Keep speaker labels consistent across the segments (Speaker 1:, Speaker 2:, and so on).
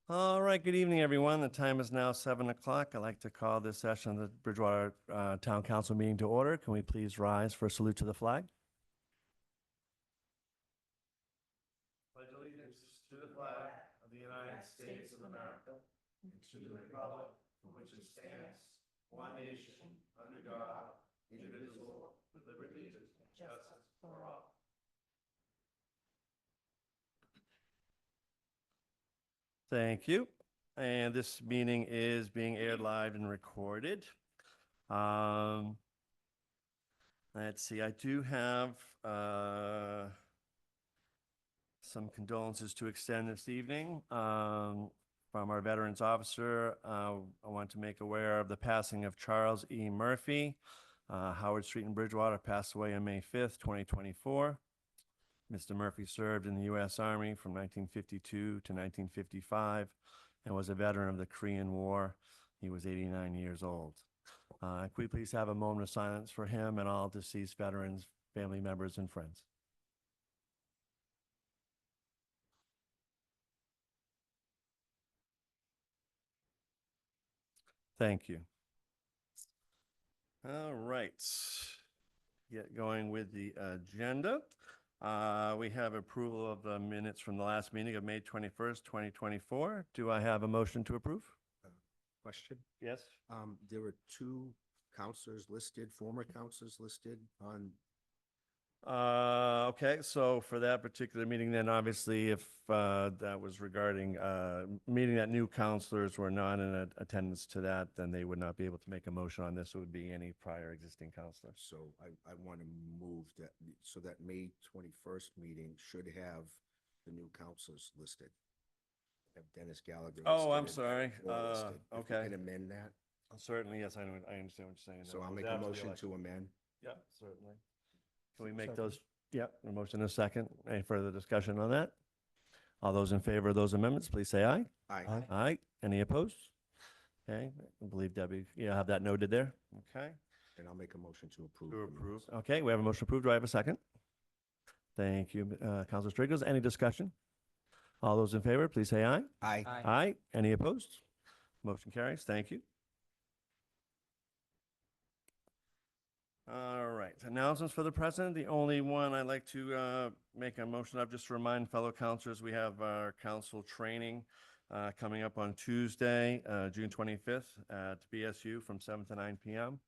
Speaker 1: All right, good evening, everyone. The time is now 7 o'clock. I'd like to call this session of the Bridgewater Town Council meeting to order. Can we please rise for a salute to the flag? Pledge allegiance to the flag of the United States of America and to the republic for which it stands, one nation, under God, indivisible, with liberty and justice for all. Thank you. And this meeting is being aired live and recorded. Um, let's see, I do have some condolences to extend this evening from our Veterans Officer. I want to make aware of the passing of Charles E. Murphy. Howard Street in Bridgewater passed away on May 5th, 2024. Mr. Murphy served in the U.S. Army from 1952 to 1955 and was a veteran of the Korean War. He was 89 years old. Could we please have a moment of silence for him and all deceased veterans, family members, and friends? Thank you. All right. Get going with the agenda. We have approval of the minutes from the last meeting of May 21st, 2024. Do I have a motion to approve?
Speaker 2: Question.
Speaker 1: Yes.
Speaker 2: There were two counselors listed, former counselors listed on,
Speaker 1: Okay, so for that particular meeting, then obviously if that was regarding meeting that new counselors were not in attendance to that, then they would not be able to make a motion on this. It would be any prior existing counselor.
Speaker 2: so I want to move that, so that May 21st meeting should have the new counselors listed. Have Dennis Gallagher.
Speaker 1: Oh,
Speaker 2: listed
Speaker 1: I'm
Speaker 2: and
Speaker 1: sorry.
Speaker 2: Moore listed. If we
Speaker 1: Okay.
Speaker 2: can amend that,
Speaker 1: Certainly, yes, I understand what you're saying.
Speaker 2: so I'll
Speaker 1: It was
Speaker 2: make a
Speaker 1: after the
Speaker 2: motion
Speaker 1: election.
Speaker 2: to amend.
Speaker 1: Yeah, certainly. Can we make those, yeah, a motion in a second? Any further discussion on that? All those in favor of those amendments, please say aye.
Speaker 2: Aye.
Speaker 1: Aye. Any opposed? Okay, I believe Debbie, you have that noted there. Okay.
Speaker 2: And I'll make a motion to approve.
Speaker 1: To
Speaker 2: the
Speaker 1: approve.
Speaker 2: minutes.
Speaker 1: Okay, we have a motion approved. Do I have a second? Thank you, Councilor Strigels. Any discussion? All those in favor, please say aye.
Speaker 2: Aye.
Speaker 1: Aye. Any opposed? Motion carries. Thank you. All right, announcements for the president. The only one I'd like to make a motion of, just to remind fellow councilors, we have our council training coming up on Tuesday, June 25th at BSU from 7 to 9 p.m.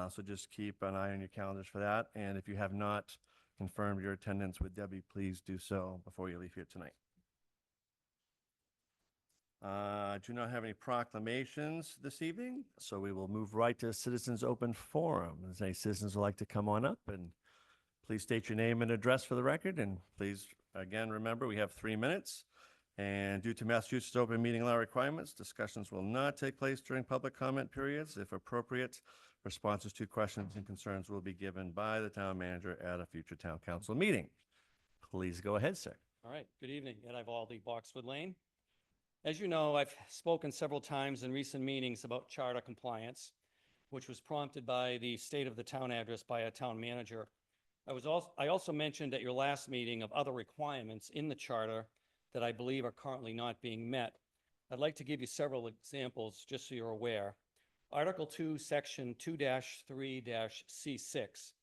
Speaker 1: So just keep an eye on your calendars for that. And if you have not confirmed your attendance with Debbie, please do so before you leave here tonight. I do not have any proclamations this evening, so we will move right to Citizens Open Forum. If any citizens would like to come on up, and please state your name and address for the record. And please, again, remember, we have 3 minutes. And due to Massachusetts open meeting law requirements, discussions will not take place during public comment periods. If appropriate, responses to questions and concerns will be given by the town manager at a future town council meeting. Please go ahead, sir.
Speaker 3: All right, good evening. Ed Ivaldi, Boxwood Lane. As you know, I've spoken several times in recent meetings about charter compliance, which was prompted by the state of the town address by a town manager. I also mentioned at your last meeting of other requirements in the charter that I believe are currently not being met. I'd like to give you several examples just so you're aware. Article 2, Section 2-3-C6.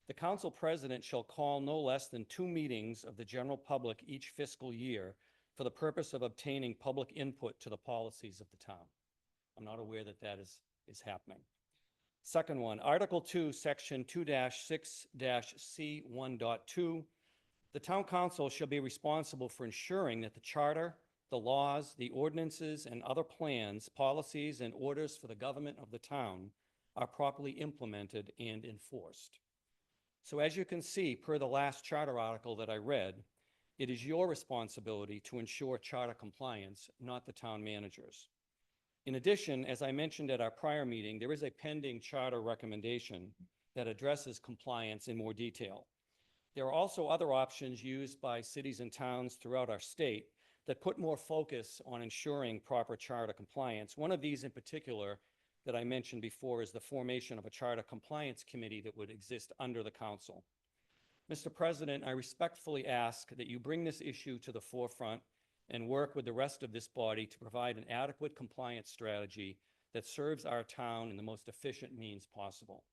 Speaker 3: The council president shall call no less than 2 meetings of the general public each fiscal year for the purpose of obtaining public input to the policies of the town. I'm not aware that that is happening. Second one, Article 2, Section 2-6-C1.2. The town council shall be responsible for ensuring that the charter, the laws, the ordinances, and other plans, policies, and orders for the government of the town are properly implemented and enforced. So as you can see, per the last charter article that I read, it is your responsibility to ensure charter compliance, not the town manager's. In addition, as I mentioned at our prior meeting, there is a pending charter recommendation that addresses compliance in more detail. There are also other options used by cities and towns throughout our state that put more focus on ensuring proper charter compliance. One of these in particular that I mentioned before is the formation of a charter compliance committee that would exist under the council. Mr. President, I respectfully ask that you bring this issue to the forefront and work with the rest of this body to provide an adequate compliance strategy that serves our town in the most efficient means possible.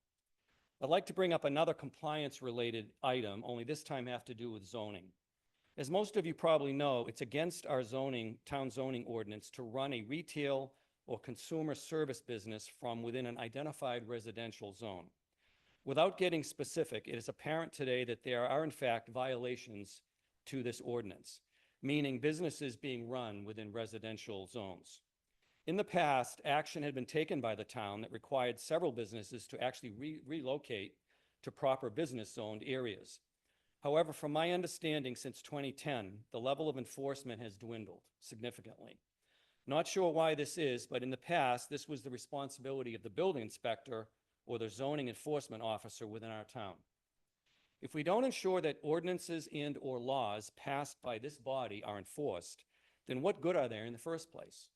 Speaker 3: I'd like to bring up another compliance-related item, only this time have to do with zoning. As most of you probably know, it's against our town zoning ordinance to run a retail or consumer service business from within an identified residential zone. Without getting specific, it is apparent today that there are in fact violations to this ordinance, meaning businesses being run within residential zones. In the past, action had been taken by the town that required several businesses to actually relocate to proper business zoned areas. However, from my understanding, since 2010, the level of enforcement has dwindled significantly. Not sure why this is, but in the past, this was the responsibility of the building inspector or the zoning enforcement officer within our town. If we don't ensure that ordinances and/or laws passed by this body are enforced, then what good are they in the first place?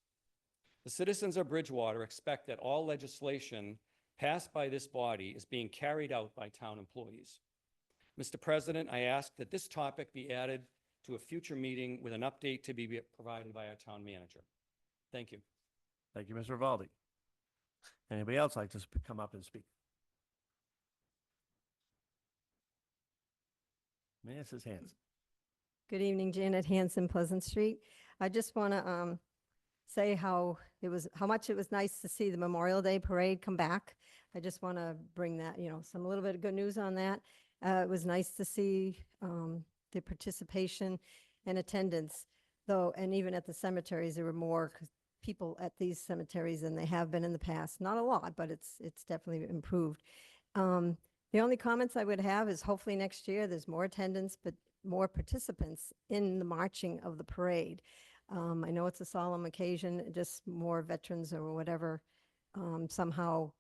Speaker 3: The citizens of Bridgewater expect that all legislation passed by this body is being carried out by town employees. Mr. President, I ask that this topic be added to a future meeting with an update to be provided by our town manager. Thank you.
Speaker 1: Thank you, Mr. Valdi. Anybody else like to come up and speak? Mrs. Hanson.
Speaker 4: Good evening, Janet Hanson, Pleasant Street. I just want to say how much it was nice to see the Memorial Day Parade come back. I just want to bring that, a little bit of good news on that. It was nice to see the participation and attendance, though, and even at the cemeteries, there were more people at these cemeteries than they have been in the past. Not a lot, but it's definitely improved. The only comments I would have is hopefully next year there's more attendance, but more participants in the marching of the parade. I know it's a solemn occasion, just more veterans or whatever somehow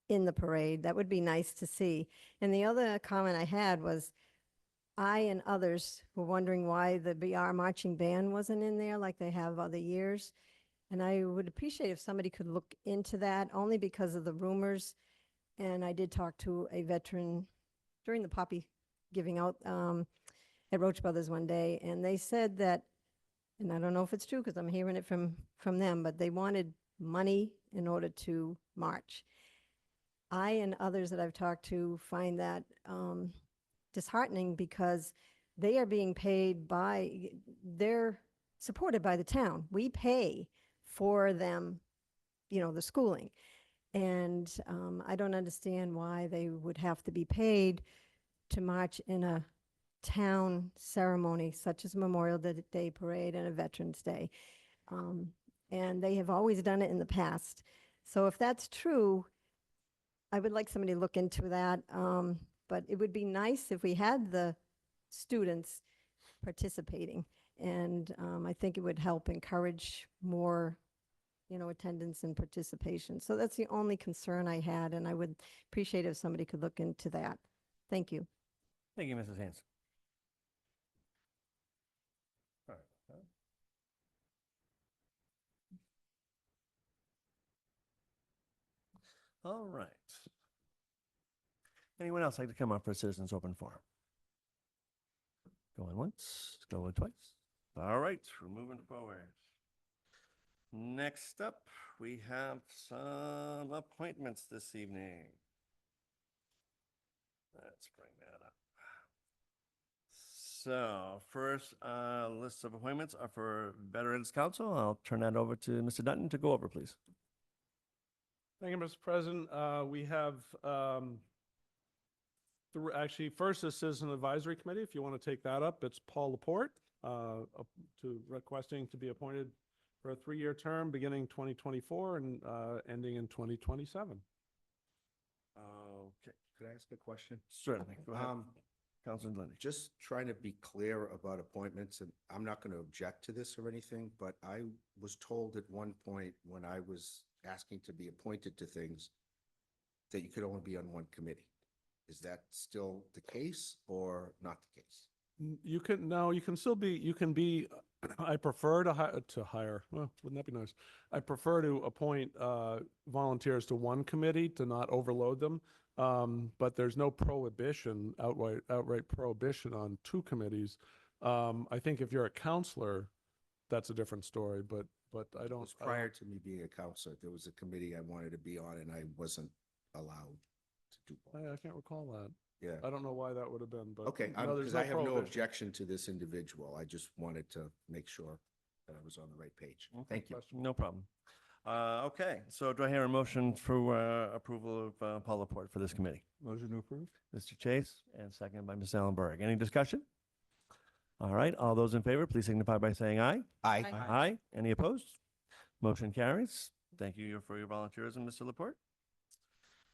Speaker 4: in the parade. That would be nice to see. And the other comment I had was I and others were wondering why the BR marching band wasn't in there like they have other years. And I would appreciate if somebody could look into that, only because of the rumors. And I did talk to a veteran during the poppy giving out at Roach Brothers one day, and they said that, and I don't know if it's true because I'm hearing it from them, but they wanted money in order to march. I and others that I've talked to find that disheartening because they are being paid they're supported by the town. We pay for them, the schooling. And I don't understand why they would have to be paid to march in a town ceremony such as Memorial Day Parade and a Veterans Day. And they have always done it in the past. So if that's true, I would like somebody to look into that. But it would be nice if we had the students participating. And I think it would help encourage more attendance and participation. So that's the only concern I had, and I would appreciate if somebody could look into that. Thank you.
Speaker 1: Thank you, Mrs. Hanson. All right. All right. Anyone else like to come up for a citizens open forum? Going once, going twice. All right, we're moving forward. Next up, we have some appointments this evening. Let's bring that up. So first list of appointments are for Veterans Council. I'll turn that over to Mr. Dutton to go over, please.
Speaker 5: Thank you, Mr. President. We have actually first a Citizen Advisory Committee. If you want to take that up, it's Paul Laporte requesting to be appointed for a 3-year term beginning 2024 and ending in 2027.
Speaker 2: Okay, could I ask a question?
Speaker 1: Certainly. Go ahead. Councilman Lindy.
Speaker 2: Just trying to be clear about appointments, and I'm not going to object to this or anything, but I was told at one point when I was asking to be appointed to things that you could only be on one committee. Is that still the case or not the case?
Speaker 5: You can still be, I prefer to hire, well, wouldn't that be nice? I prefer to appoint volunteers to one committee to not overload them. But there's no prohibition, outright prohibition on 2 committees. I think if you're a counselor, that's a different story, but I
Speaker 2: It
Speaker 5: don't.
Speaker 2: was
Speaker 5: I don't-
Speaker 2: prior to me being a counselor. There was a committee I wanted to be on and I wasn't allowed to do both.
Speaker 5: I can't recall that.
Speaker 2: Yeah.
Speaker 5: I don't know why that would have been, but.
Speaker 2: Okay,
Speaker 5: no, there's
Speaker 2: because I have no
Speaker 5: prohibition.
Speaker 2: objection to this individual. I just wanted to make sure that I was on the right page. Thank you.
Speaker 5: Question.
Speaker 1: No problem. Okay, so do I hear a motion for approval of Paul Laporte for this committee?
Speaker 6: Motion to approve?
Speaker 1: Mr. Chase, and second by Ms. Ellenberg. Any discussion? All right, all those in favor, please signify by saying aye.
Speaker 2: Aye.
Speaker 1: Aye. Any opposed? Motion carries. Thank you for your volunteerism, Mr. Laporte.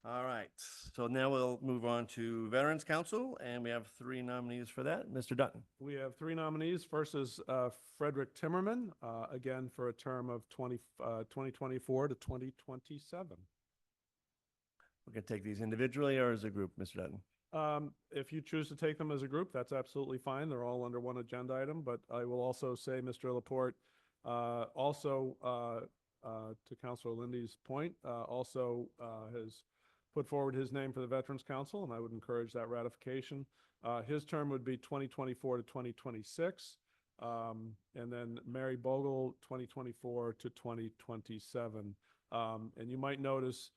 Speaker 1: All right, so now we'll move on to Veterans Council, and we have 3 nominees for that. Mr. Dutton.
Speaker 5: We have 3 nominees. First is Frederick Timmerman, again for a term of 2024 to 2027.
Speaker 1: We can take these individually or as a group, Mr. Dutton.
Speaker 5: If you choose to take them as a group, that's absolutely fine. They're all under one agenda item, but I will also say, Mr. Laporte, also to Councilor Lindy's point, also has put forward his name for the Veterans Council, and I would encourage that ratification. His term would be 2024 to 2026. And then Mary Bogle, 2024 to 2027. And you might notice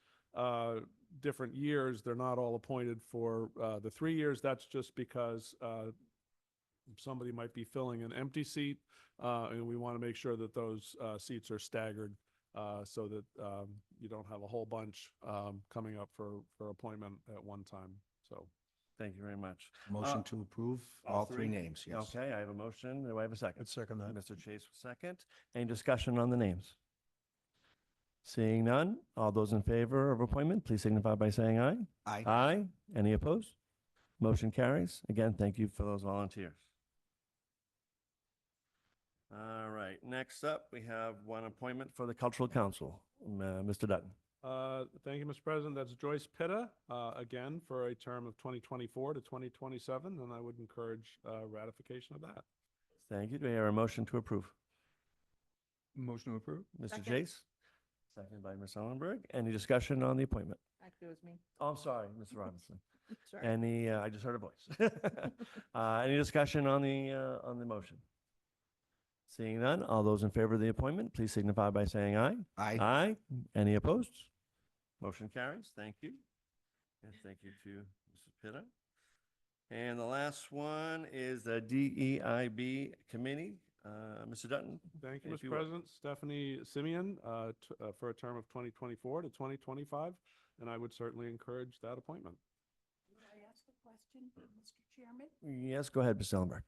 Speaker 5: different years, they're not all appointed for the 3 years. That's just because somebody might be filling an empty seat, and we want to make sure that those seats are staggered so that you don't have a whole bunch coming up for appointment at one time. So
Speaker 1: Thank you very much.
Speaker 2: Motion to approve all 3 names, yes.
Speaker 1: Okay, I have a motion. Do I have a second?
Speaker 6: I'd second that.
Speaker 1: Mr. Chase, second. Any discussion on the names? Seeing none, all those in favor of appointment, please signify by saying aye.
Speaker 2: Aye.
Speaker 1: Aye. Any opposed? Motion carries. Again, thank you for those volunteers. All right, next up, we have one appointment for the Cultural Council. Mr. Dutton.
Speaker 5: thank you, Mr. President. That's Joyce Pitta, again, for a term of 2024 to 2027, and I would encourage ratification of that.
Speaker 1: Thank you. Do I hear a motion to approve?
Speaker 6: Motion to approve?
Speaker 1: Mr.
Speaker 4: Second.
Speaker 1: Chase? Second by Ms. Ellenberg. Any discussion on the appointment?
Speaker 7: Actually, it was me.
Speaker 1: Oh, I'm sorry, Mr. Robinson.
Speaker 7: Sorry.
Speaker 1: Any, I just heard a voice. Any discussion on the motion? Seeing none, all those in favor of the appointment, please signify by saying aye.
Speaker 2: Aye.
Speaker 1: Aye. Any opposed? Motion carries. Thank you. And thank you to Mrs. Pitta. And the last one is the DEIB Committee. Mr. Dutton?
Speaker 5: Thank you,
Speaker 1: If
Speaker 5: Mr.
Speaker 1: you would.
Speaker 5: President. Stephanie Simeon, for a term of 2024 to 2025, and I would certainly encourage that appointment.
Speaker 7: May I ask a question, Mr. Chairman?
Speaker 1: Yes, go ahead, Ms. Ellenberg.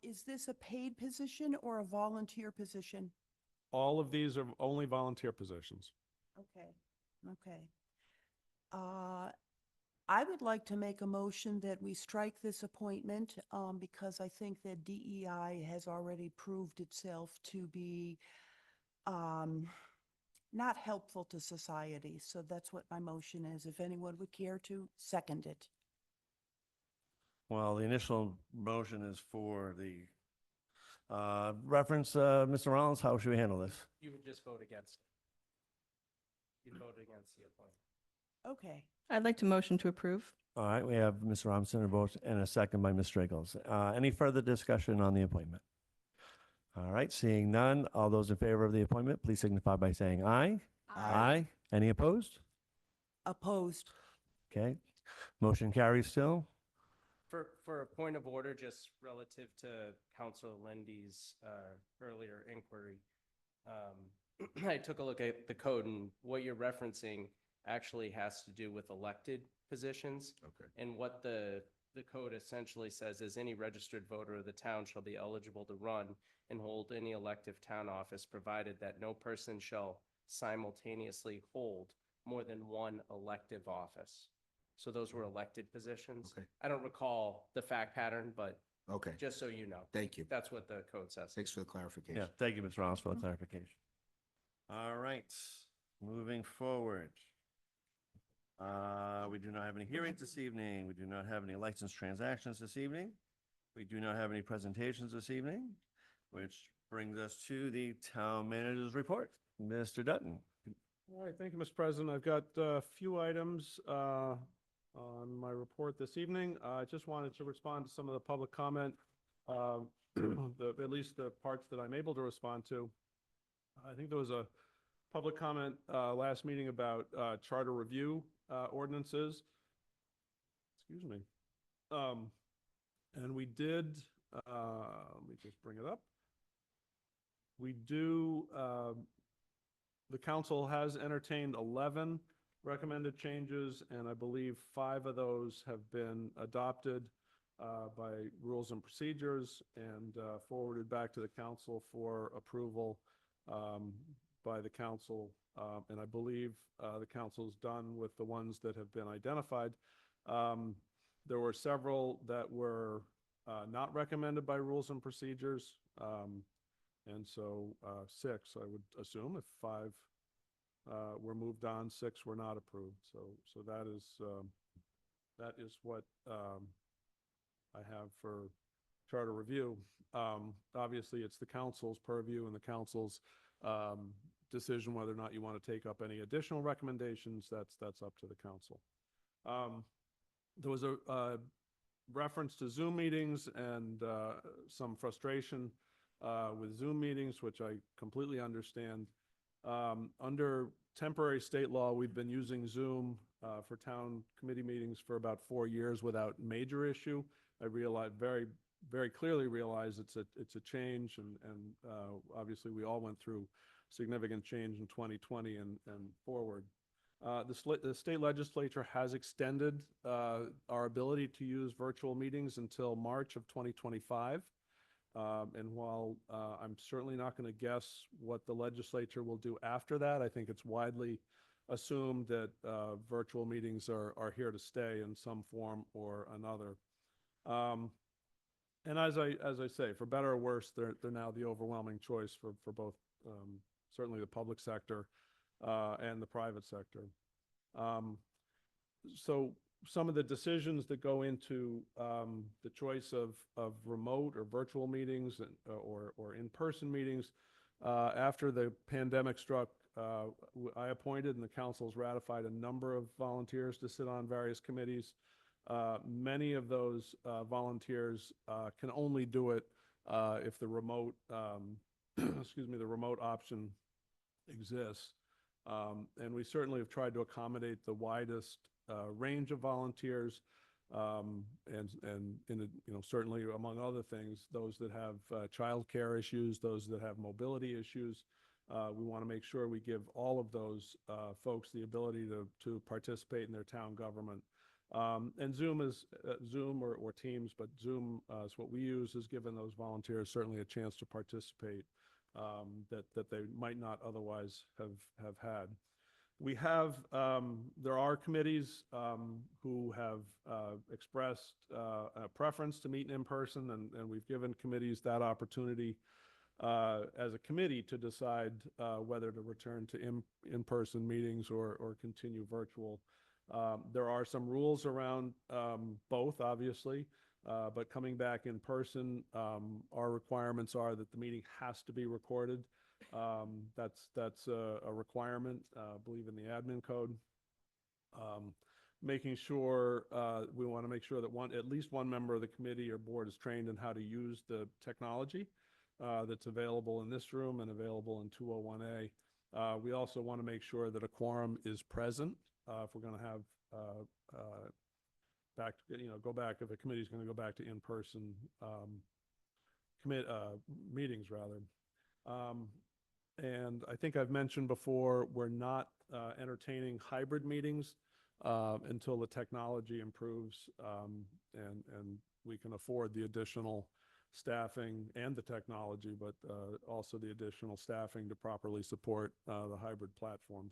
Speaker 7: Is this a paid position or a volunteer position?
Speaker 5: All of these are only volunteer positions.
Speaker 7: Okay, okay. I would like to make a motion that we strike this appointment because I think that DEI has already proved itself to be not helpful to society. So that's what my motion is. If anyone would care to second it.
Speaker 1: Well, the initial motion is for the reference, Mr. Rollins, how should we handle this?
Speaker 3: You would just vote against it. You'd vote against the appointment.
Speaker 7: Okay.
Speaker 8: I'd like to motion to approve.
Speaker 1: All right, we have Mr. Robinson, a vote, and a second by Ms. Stragels. Any further discussion on the appointment? All right, seeing none, all those in favor of the appointment, please signify by saying aye.
Speaker 2: Aye.
Speaker 1: Any opposed?
Speaker 7: Opposed.
Speaker 1: Okay, motion carries still.
Speaker 3: For a point of order, just relative to Councilor Lindy's earlier inquiry, I took a look at the code, and what you're referencing actually has to do with elected positions.
Speaker 2: Okay.
Speaker 3: And what the code essentially says is any registered voter of the town shall be eligible to run and hold any elective town office, provided that no person shall simultaneously hold more than one elective office. So those were elected positions.
Speaker 2: Okay.
Speaker 3: I don't recall the fact pattern, but
Speaker 2: Okay,
Speaker 3: just so you know,
Speaker 2: thank you.
Speaker 3: that's what the code says.
Speaker 2: Thanks for the clarification.
Speaker 1: Yeah, thank you, Ms. Rollins, for the clarification. All right, moving forward. We do not have any hearings this evening. We do not have any licensed transactions this evening. We do not have any presentations this evening, which brings us to the town manager's report. Mr. Dutton.
Speaker 5: All right, thank you, Mr. President. I've got a few items on my report this evening. I just wanted to respond to some of the public comment at least the parts that I'm able to respond to. I think there was a public comment last meeting about charter review ordinances. Excuse me. And we did, let me just bring it up. We do, the council has entertained 11 recommended changes, and I believe 5 of those have been adopted by rules and procedures and forwarded back to the council for approval by the council. And I believe the council's done with the ones that have been identified. There were several that were not recommended by rules and procedures. And so 6, I would assume, if 5 were moved on, 6 were not approved. So that is what I have for charter review. Obviously, it's the council's purview and the council's decision whether or not you want to take up any additional recommendations. That's up to the council. There was a reference to Zoom meetings and some frustration with Zoom meetings, which I completely understand. Under temporary state law, we've been using Zoom for town committee meetings for about 4 years without major issue. I very clearly realize it's a change, and obviously we all went through significant change in 2020 and forward. The state legislature has extended our ability to use virtual meetings until March of 2025. And while I'm certainly not going to guess what the legislature will do after that, I think it's widely assumed that virtual meetings are here to stay in some form or another. And as I say, for better or worse, they're now the overwhelming choice for both certainly the public sector and the private sector. So some of the decisions that go into the choice of remote or virtual meetings or in-person meetings, after the pandemic struck, I appointed and the council's ratified a number of volunteers to sit on various committees. Many of those volunteers can only do it if the remote, excuse me, the remote option exists. And we certainly have tried to accommodate the widest range of volunteers, and certainly among other things, those that have childcare issues, those that have mobility issues. We want to make sure we give all of those folks the ability to participate in their town government. And Zoom is Zoom or Teams, but Zoom is what we use, has given those volunteers certainly a chance to participate that they might not otherwise have had. We have, there are committees who have expressed a preference to meet in person, and we've given committees that opportunity as a committee to decide whether to return to in-person meetings or continue virtual. There are some rules around both, obviously, but coming back in person, our requirements are that the meeting has to be recorded. That's a requirement, I believe in the admin code. Making sure, we want to make sure that at least one member of the committee or board is trained in how to use the technology that's available in this room and available in 201A. We also want to make sure that a quorum is present if we're going to have go back, if a committee is going to go back to in-person meetings rather. And I think I've mentioned before, we're not entertaining hybrid meetings until the technology improves and we can afford the additional staffing and the technology, but also the additional staffing to properly support the hybrid platform.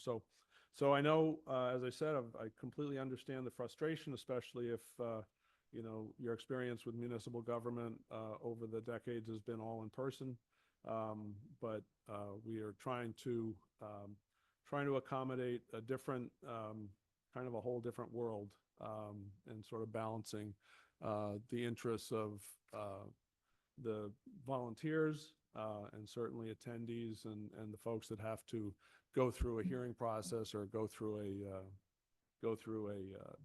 Speaker 5: So I know, as I said, I completely understand the frustration, especially if your experience with municipal government over the decades has been all in person. But we are trying to accommodate a different kind of a whole different world and sort of balancing the interests of the volunteers and certainly attendees and the folks that have to go through a hearing process or go through a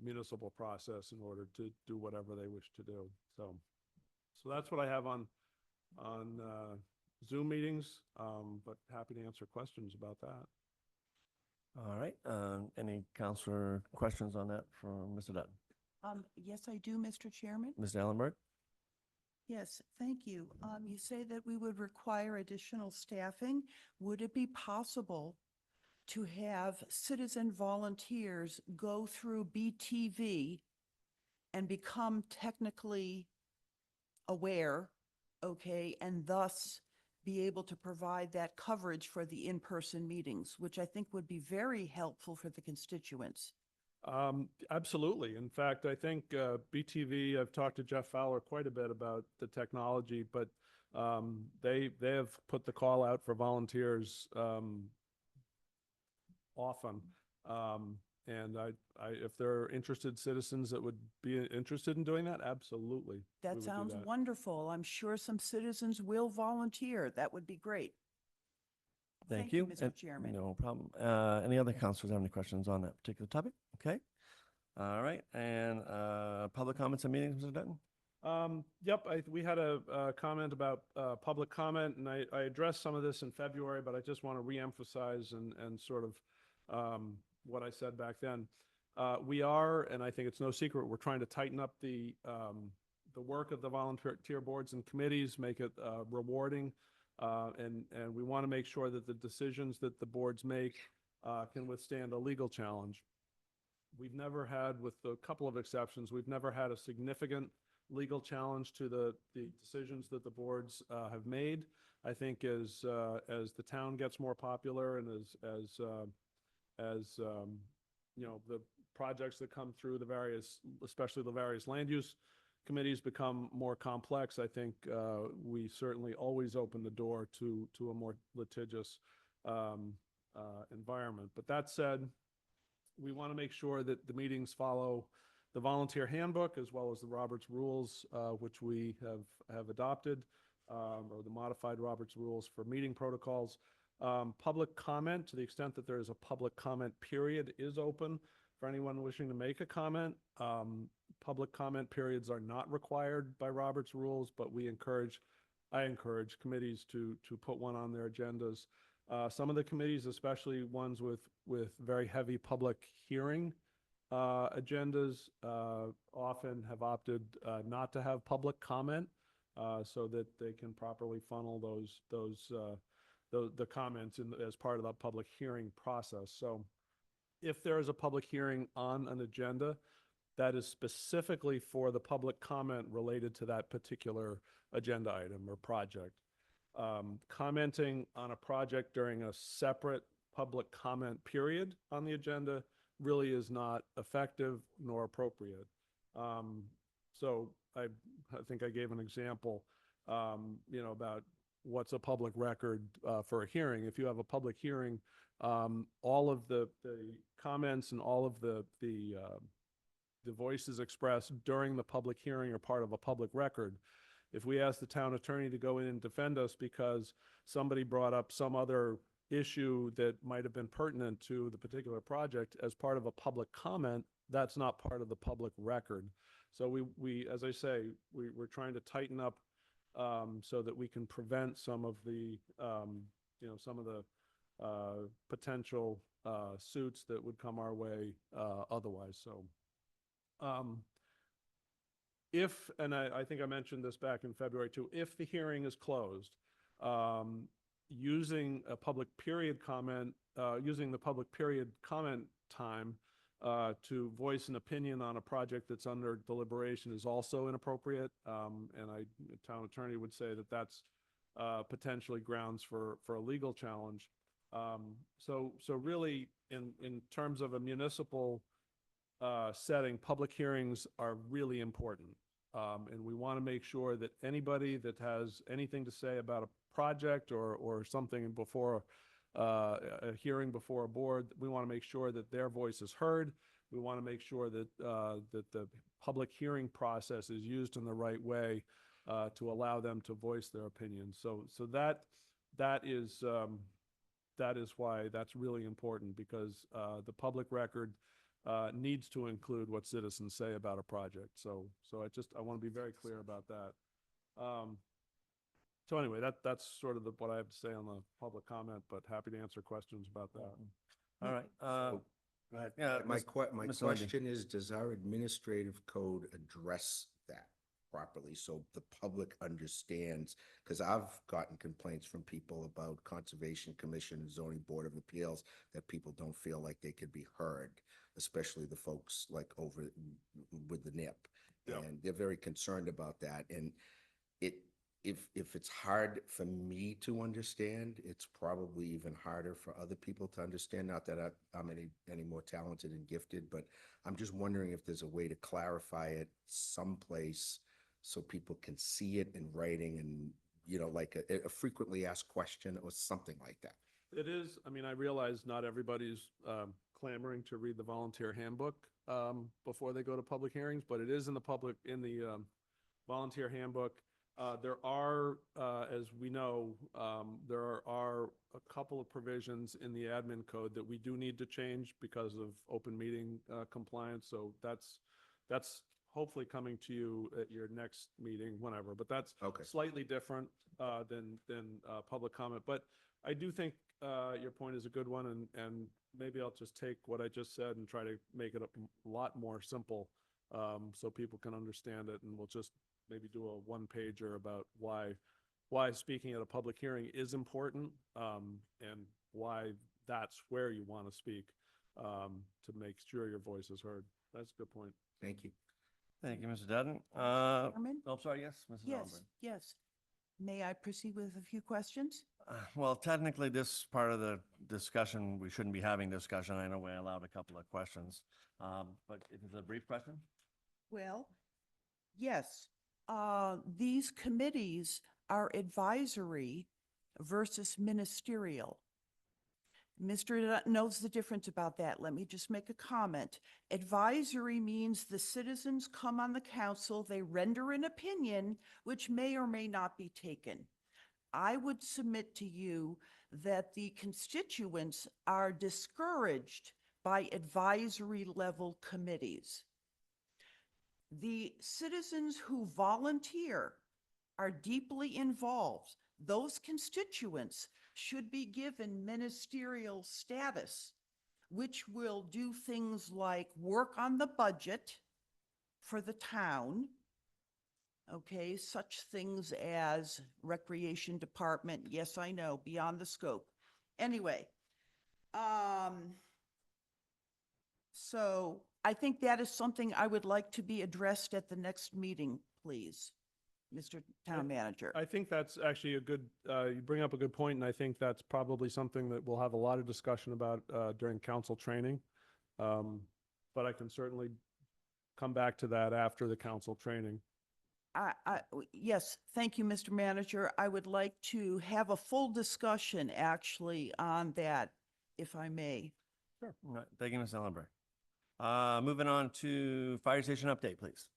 Speaker 5: municipal process in order to do whatever they wish to do. So that's what I have on on Zoom meetings, but happy to answer questions about that.
Speaker 1: All right, any counselor questions on that from Mr. Dutton?
Speaker 7: Yes, I do, Mr. Chairman.
Speaker 1: Mr. Ellenberg?
Speaker 7: Yes, thank you. You say that we would require additional staffing. Would it be possible to have citizen volunteers go through BTV and become technically aware, okay, and thus be able to provide that coverage for the in-person meetings, which I think would be very helpful for the constituents?
Speaker 5: Absolutely. In fact, I think BTV, I've talked to Jeff Fowler quite a bit about the technology, but they have put the call out for volunteers often. And if there are interested citizens that would be interested in doing that, absolutely. we
Speaker 7: That
Speaker 5: would do
Speaker 7: sounds
Speaker 5: that.
Speaker 7: wonderful. I'm sure some citizens will volunteer. That would be great.
Speaker 1: Thank you.
Speaker 7: Mr.
Speaker 1: And-
Speaker 7: Chairman.
Speaker 1: No problem. Any other counselors have any questions on that particular topic? Okay. All right, and public comments and meetings, Mr. Dutton?
Speaker 5: Yep, we had a comment about public comment, and I addressed some of this in February, but I just want to reemphasize and sort of what I said back then. We are, and I think it's no secret, we're trying to tighten up the work of the volunteer boards and committees, make it rewarding, and we want to make sure that the decisions that the boards make can withstand a legal challenge. We've never had, with a couple of exceptions, we've never had a significant legal challenge to the decisions that the boards have made. I think as the town gets more popular and as you know, the projects that come through the various, especially the various land use committees become more complex, I think we certainly always open the door to a more litigious environment. But that said, we want to make sure that the meetings follow the volunteer handbook as well as the Roberts Rules, which we have adopted, or the modified Roberts Rules for meeting protocols. Public comment, to the extent that there is a public comment period, is open for anyone wishing to make a comment. Public comment periods are not required by Roberts Rules, but I encourage committees to put one on their agendas. Some of the committees, especially ones with very heavy public hearing agendas, often have opted not to have public comment so that they can properly funnel the comments as part of the public hearing process. So if there is a public hearing on an agenda, that is specifically for the public comment related to that particular agenda item or project. Commenting on a project during a separate public comment period on the agenda really is not effective nor appropriate. So I think I gave an example, about what's a public record for a hearing. If you have a public hearing, all of the comments and all of the voices expressed during the public hearing are part of a public record. If we ask the town attorney to go in and defend us because somebody brought up some other issue that might have been pertinent to the particular project as part of a public comment, that's not part of the public record. So we as I say, we're trying to tighten up so that we can prevent some of the, potential suits that would come our way otherwise. So and I think I mentioned this back in February too, if the hearing is closed, using a public period comment, using the public period comment time to voice an opinion on a project that's under deliberation is also inappropriate. And the town attorney would say that that's potentially grounds for a legal challenge. So really, in terms of a municipal setting, public hearings are really important. And we want to make sure that anybody that has anything to say about a project or something before a hearing before a board, we want to make sure that their voice is heard. We want to make sure that that the public hearing process is used in the right way to allow them to voice their opinions. So that is why that's really important, because the public record needs to include what citizens say about a project. So I want to be very clear about that. So anyway, that's sort of what I have to say on the public comment, but happy to answer questions about that.
Speaker 1: All right,
Speaker 2: So-
Speaker 1: go ahead. Yeah,
Speaker 2: My
Speaker 1: Ms.
Speaker 2: my
Speaker 1: Ms. Lindy.
Speaker 2: question is, does our administrative code address that properly so the public understands? Because I've gotten complaints from people about Conservation Commission, Zoning Board of Appeals, that people don't feel like they could be heard, especially the folks like over with the NIP.
Speaker 5: Yeah.
Speaker 2: And they're very concerned about that. And if it's hard for me to understand, it's probably even harder for other people to understand. Not that I'm any more talented and gifted, but I'm just wondering if there's a way to clarify it someplace so people can see it in writing and, like a frequently asked question or something like that.
Speaker 5: It is, I mean, I realize not everybody's clamoring to read the volunteer handbook before they go to public hearings, but it is in the volunteer handbook. There are, as we know, there are a couple of provisions in the admin code that we do need to change because of open meeting compliance. So that's hopefully coming to you at your next meeting, whenever. But that's
Speaker 2: Okay.
Speaker 5: slightly different than public comment. But I do think your point is a good one, and maybe I'll just take what I just said and try to make it a lot more simple so people can understand it, and we'll just maybe do a one-pager about why speaking at a public hearing is important, and why that's where you want to speak, to make sure your voice is heard. That's a good point.
Speaker 2: Thank you.
Speaker 1: Thank you, Mr. Dutton.
Speaker 7: Chairman?
Speaker 1: Oh, sorry, yes, Mrs.
Speaker 7: Yes,
Speaker 1: Alberg.
Speaker 7: yes. May I proceed with a few questions?
Speaker 1: Well, technically, this part of the discussion, we shouldn't be having discussion. I know we allowed a couple of questions. But if it's a brief question?
Speaker 7: Well, yes, these committees are advisory versus ministerial. Mr. Dutton knows the difference about that. Let me just make a comment. Advisory means the citizens come on the council, they render an opinion, which may or may not be taken. I would submit to you that the constituents are discouraged by advisory level committees. The citizens who volunteer are deeply involved. Those constituents should be given ministerial status, which will do things like work on the budget for the town, okay, such things as recreation department, yes, I know, beyond the scope. Anyway, so I think that is something I would like to be addressed at the next meeting, please, Mr. Town Manager.
Speaker 5: I think that's actually a good, you bring up a good point, and I think that's probably something that we'll have a lot of discussion about during council training. But I can certainly come back to that after the council training.
Speaker 7: Yes, thank you, Mr. Manager. I would like to have a full discussion actually on that, if I may.
Speaker 1: Sure. All right, thank you, Ms. Ellenberg. Moving on to fire station update, please.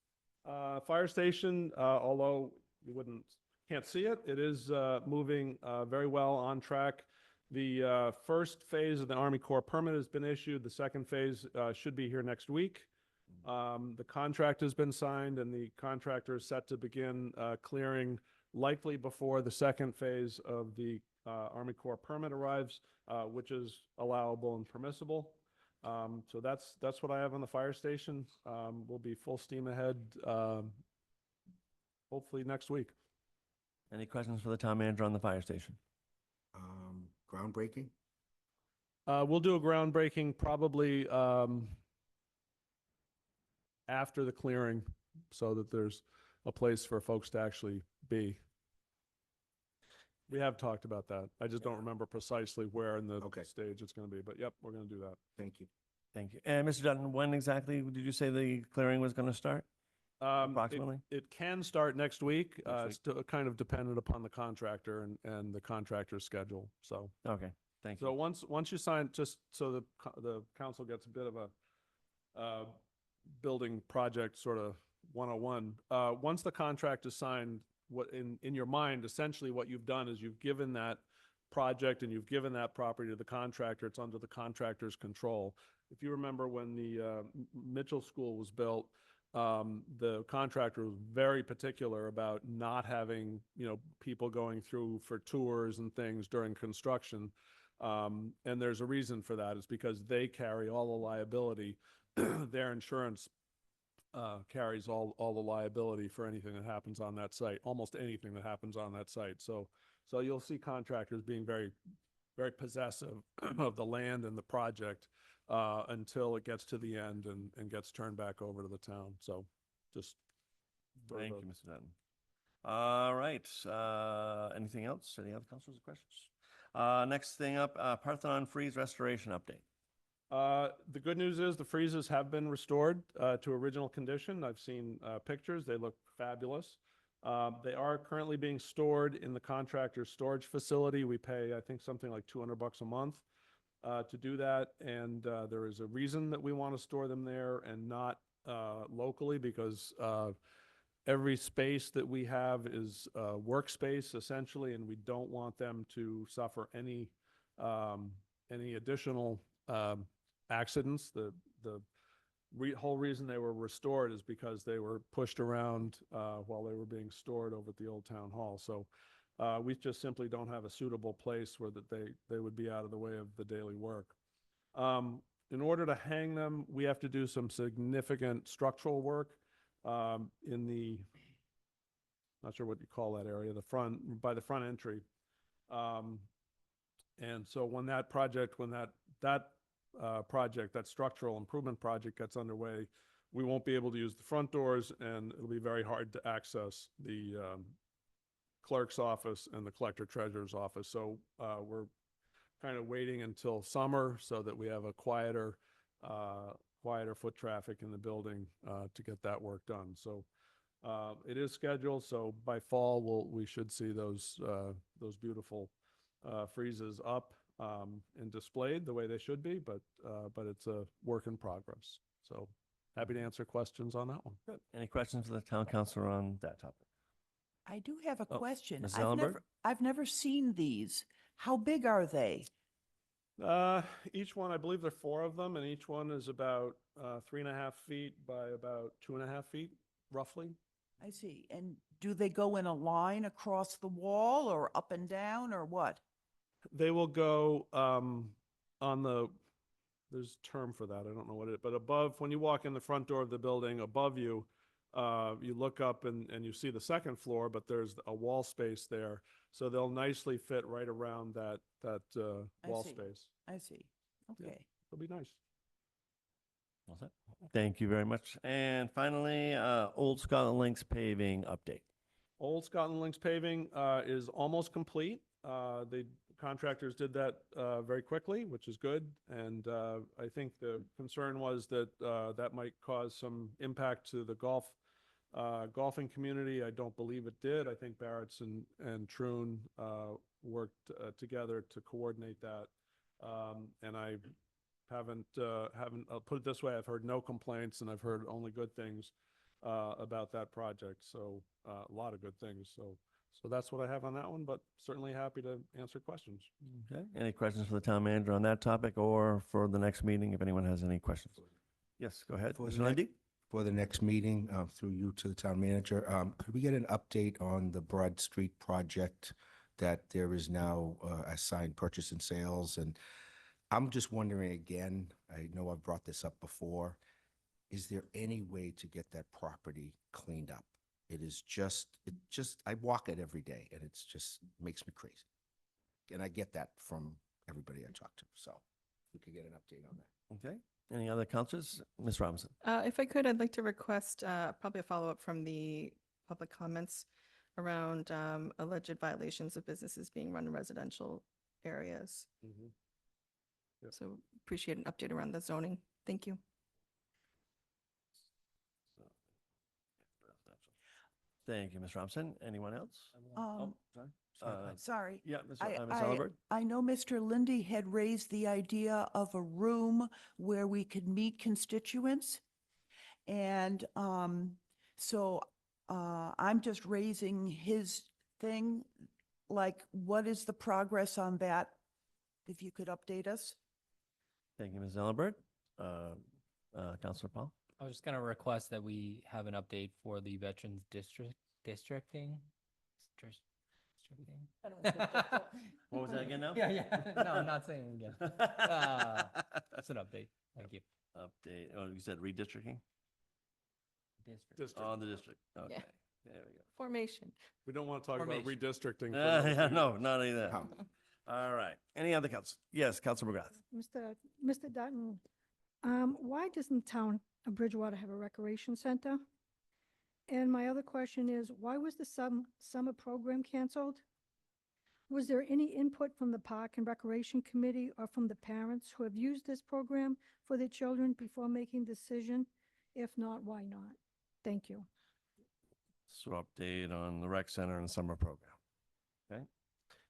Speaker 5: Fire station, although you can't see it, it is moving very well, on track. The first phase of the Army Corps permit has been issued. The second phase should be here next week. The contract has been signed, and the contractor is set to begin clearing likely before the second phase of the Army Corps permit arrives, which is allowable and permissible. So that's what I have on the fire station. We'll be full steam ahead, hopefully next week.
Speaker 1: Any questions for the town manager on the fire station?
Speaker 2: Groundbreaking?
Speaker 5: We'll do a groundbreaking probably after the clearing, so that there's a place for folks to actually be. We have talked about that. I just don't remember precisely where in the
Speaker 2: Okay.
Speaker 5: stage it's going to be, but yep, we're going to do that.
Speaker 2: Thank you.
Speaker 1: Thank you. And Mr. Dutton, when exactly did you say the clearing was going to start? Approximately?
Speaker 5: It can start next week.
Speaker 1: Next
Speaker 5: It's still kind of dependent upon the contractor and the contractor's schedule. So,
Speaker 1: Okay, thank
Speaker 5: so
Speaker 1: you.
Speaker 5: once you sign, just so the council gets a bit of a building project sort of 101. Once the contract is signed, what in your mind, essentially what you've done is you've given that project and you've given that property to the contractor. It's under the contractor's control. If you remember when the Mitchell School was built, the contractor was very particular about not having, people going through for tours and things during construction. And there's a reason for that. It's because they carry all the liability. Their insurance carries all the liability for anything that happens on that site, almost anything that happens on that site. So you'll see contractors being very, very possessive of the land and the project until it gets to the end and gets turned back over to the town. So just. for
Speaker 1: Thank
Speaker 5: the-
Speaker 1: you, Mr. Dutton. All right, anything else? Any other councilors or questions? Next thing up, Parthenon Freeze Restoration Update.
Speaker 5: The good news is the freezes have been restored to original condition. I've seen pictures. They look fabulous. They are currently being stored in the contractor's storage facility. We pay, I think, something like $200 a month to do that. And there is a reason that we want to store them there and not locally, because every space that we have is workspace essentially, and we don't want them to suffer any additional accidents. The whole reason they were restored is because they were pushed around while they were being stored over at the old town hall. So we just simply don't have a suitable place where that they would be out of the way of the daily work. In order to hang them, we have to do some significant structural work in the, not sure what you call that area, by the front entry. And so when that structural improvement project gets underway, we won't be able to use the front doors, and it'll be very hard to access the clerk's office and the collector treasurer's office. So we're kind of waiting until summer so that we have a quieter foot traffic in the building to get that work done. So it is scheduled, so by fall we should see those beautiful freezes up and displayed the way they should be, but it's a work in progress. So happy to answer questions on that one.
Speaker 1: Good. Any questions for the town councilor on that topic?
Speaker 7: I do have a
Speaker 1: Oh,
Speaker 7: question.
Speaker 1: Ms. Ellenberg?
Speaker 7: I've never seen these. How big are they?
Speaker 5: Each one, I believe there are 4 of them, and each one is about 3.5 feet by about 2.5 feet, roughly.
Speaker 7: I see. And do they go in a line across the wall or up and down or what?
Speaker 5: They will go there's a term for that, I don't know what it is, but above, when you walk in the front door of the building, above you, you look up and you see the second floor, but there's a wall space there. So they'll nicely fit right around that wall
Speaker 7: see.
Speaker 5: space.
Speaker 7: I see.
Speaker 5: Yeah.
Speaker 7: Okay.
Speaker 5: It'll be nice.
Speaker 1: All set. Thank you very much. And finally, Old Scotland Links paving update.
Speaker 5: Old Scotland Links paving is almost complete. The contractors did that very quickly, which is good. And I think the concern was that that might cause some impact to the golfing community. I don't believe it did. I think Barrett's and Troon worked together to coordinate that. And I haven't I'll put it this way, I've heard no complaints, and I've heard only good things about that project. So a lot of good things. So that's what I have on that one, but certainly happy to answer questions.
Speaker 1: Okay. Any questions for the town manager on that topic or for the next meeting, if anyone has any questions? Yes, go ahead.
Speaker 2: For the
Speaker 1: Mr.
Speaker 2: next-
Speaker 1: Lindy?
Speaker 2: For the next meeting, through you to the town manager, could we get an update on the Broad Street project that there is now a signed purchase and sales? And I'm just wondering again, I know I've brought this up before, is there any way to get that property cleaned up? I walk it every day and it's just makes me crazy. And I get that from everybody I talk to. So if we could get an update on that.
Speaker 1: Okay. Any other councilors? Ms. Robinson?
Speaker 8: If I could, I'd like to request probably a follow-up from the public comments around alleged violations of businesses being run in residential areas.
Speaker 5: Yep.
Speaker 8: So appreciate an update around the zoning. Thank you.
Speaker 1: Thank you, Ms. Robinson. Anyone else?
Speaker 7: Um,
Speaker 1: Sorry.
Speaker 7: Sorry.
Speaker 1: Yeah, Ms.
Speaker 7: I,
Speaker 1: Ms.
Speaker 7: I,
Speaker 1: Ellenberg?
Speaker 7: I know Mr. Lindy had raised the idea of a room where we could meet constituents. And so I'm just raising his thing, like, what is the progress on that? If you could update us?
Speaker 1: Thank you, Ms. Ellenberg. Councilor Paul?
Speaker 9: I was just gonna request that we have an update for the Veterans districting. Districting?
Speaker 1: What was that again now?
Speaker 9: Yeah, yeah. No, I'm not saying it again. That's an update. Thank you.
Speaker 1: Update, oh, you said redistricting?
Speaker 9: District.
Speaker 1: On the district, okay,
Speaker 8: Yeah.
Speaker 1: there we go.
Speaker 8: Formation.
Speaker 5: We don't want to talk about
Speaker 9: Formation.
Speaker 5: redistricting. for another
Speaker 1: Yeah,
Speaker 5: few
Speaker 1: no,
Speaker 5: years.
Speaker 1: not any of that.
Speaker 2: How?
Speaker 1: All right, any other council? Yes, Council McGrath.
Speaker 10: Mr. Dutton, why doesn't town of Bridgewater have a recreation center? And my other question is, why was the summer program canceled? Was there any input from the Park and Recreation Committee or from the parents who have used this program for their children before making decision? If not, why not? Thank you.
Speaker 1: So update on the rec center and the summer program. Okay,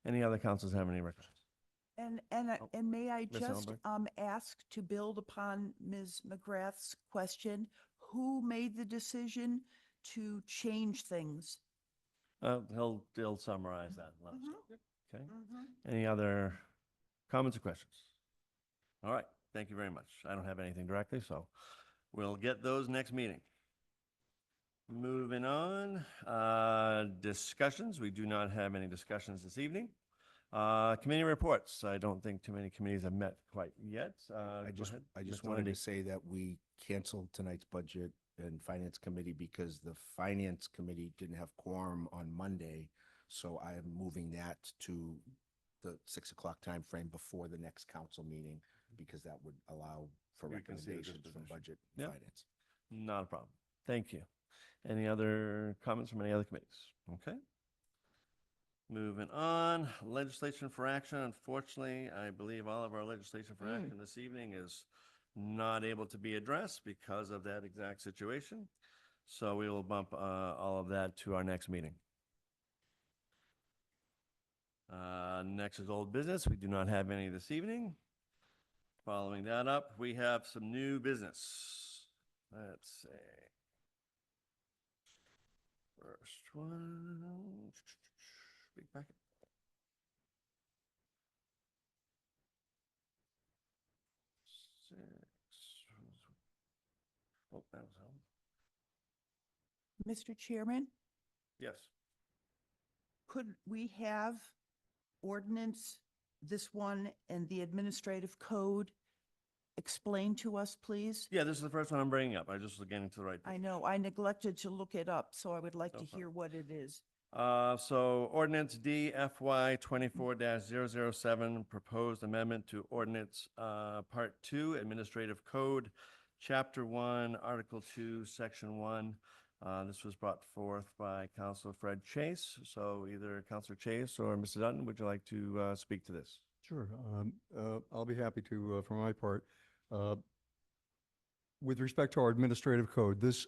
Speaker 1: any other councils have any records? Oh,
Speaker 7: And may I
Speaker 1: Ms.
Speaker 7: just
Speaker 1: Ellenberg?
Speaker 7: ask to build upon Ms. McGrath's question, who made the decision to change things?
Speaker 1: He'll summarize that. and let us know.
Speaker 7: Mhm.
Speaker 1: Okay,
Speaker 7: Mhm.
Speaker 1: any other comments or questions? All right, thank you very much. I don't have anything directly, so we'll get those next meeting. Moving on, discussions. We do not have any discussions this evening. Committee reports. I don't think too many committees have met quite yet.
Speaker 2: I
Speaker 1: Go
Speaker 2: just,
Speaker 1: ahead,
Speaker 2: I just
Speaker 1: Mr.
Speaker 2: wanted
Speaker 1: Lundy.
Speaker 2: to say that we canceled tonight's budget and finance committee because the finance committee didn't have quorum on Monday. So I am moving that to the 6 o'clock time frame before the next council meeting because that would allow for
Speaker 1: We can see the
Speaker 2: recommendations from
Speaker 1: disposition.
Speaker 2: budget
Speaker 1: Yep.
Speaker 2: and finance.
Speaker 1: Not a problem. Thank you. Any other comments from any other committees? Okay. Moving on, legislation for action. Unfortunately, I believe all of our legislation for action this evening is not able to be addressed because of that exact situation. So we will bump all of that to our next meeting. Next is old business. We do not have any this evening. Following that up, we have some new business. Let's see. First one. Big packet. Six. Oh, that was home.
Speaker 7: Mr. Chairman,
Speaker 1: Yes.
Speaker 7: could we have ordinance, this one, and the administrative code explained to us, please?
Speaker 1: Yeah, this is the first one I'm bringing up. I just was getting to the right.
Speaker 7: I know, I neglected to look it up, so I would like
Speaker 1: No
Speaker 7: to hear what it is.
Speaker 1: So ordinance DFY 24-007, proposed amendment to ordinance, Part 2, Administrative Code, Chapter 1, Article 2, Section 1. This was brought forth by Councilor Fred Chase. So either Councilor Chase or Mr. Dutton, would you like to speak to this?
Speaker 6: Sure. I'll be happy to, for my part. With respect to our administrative code, this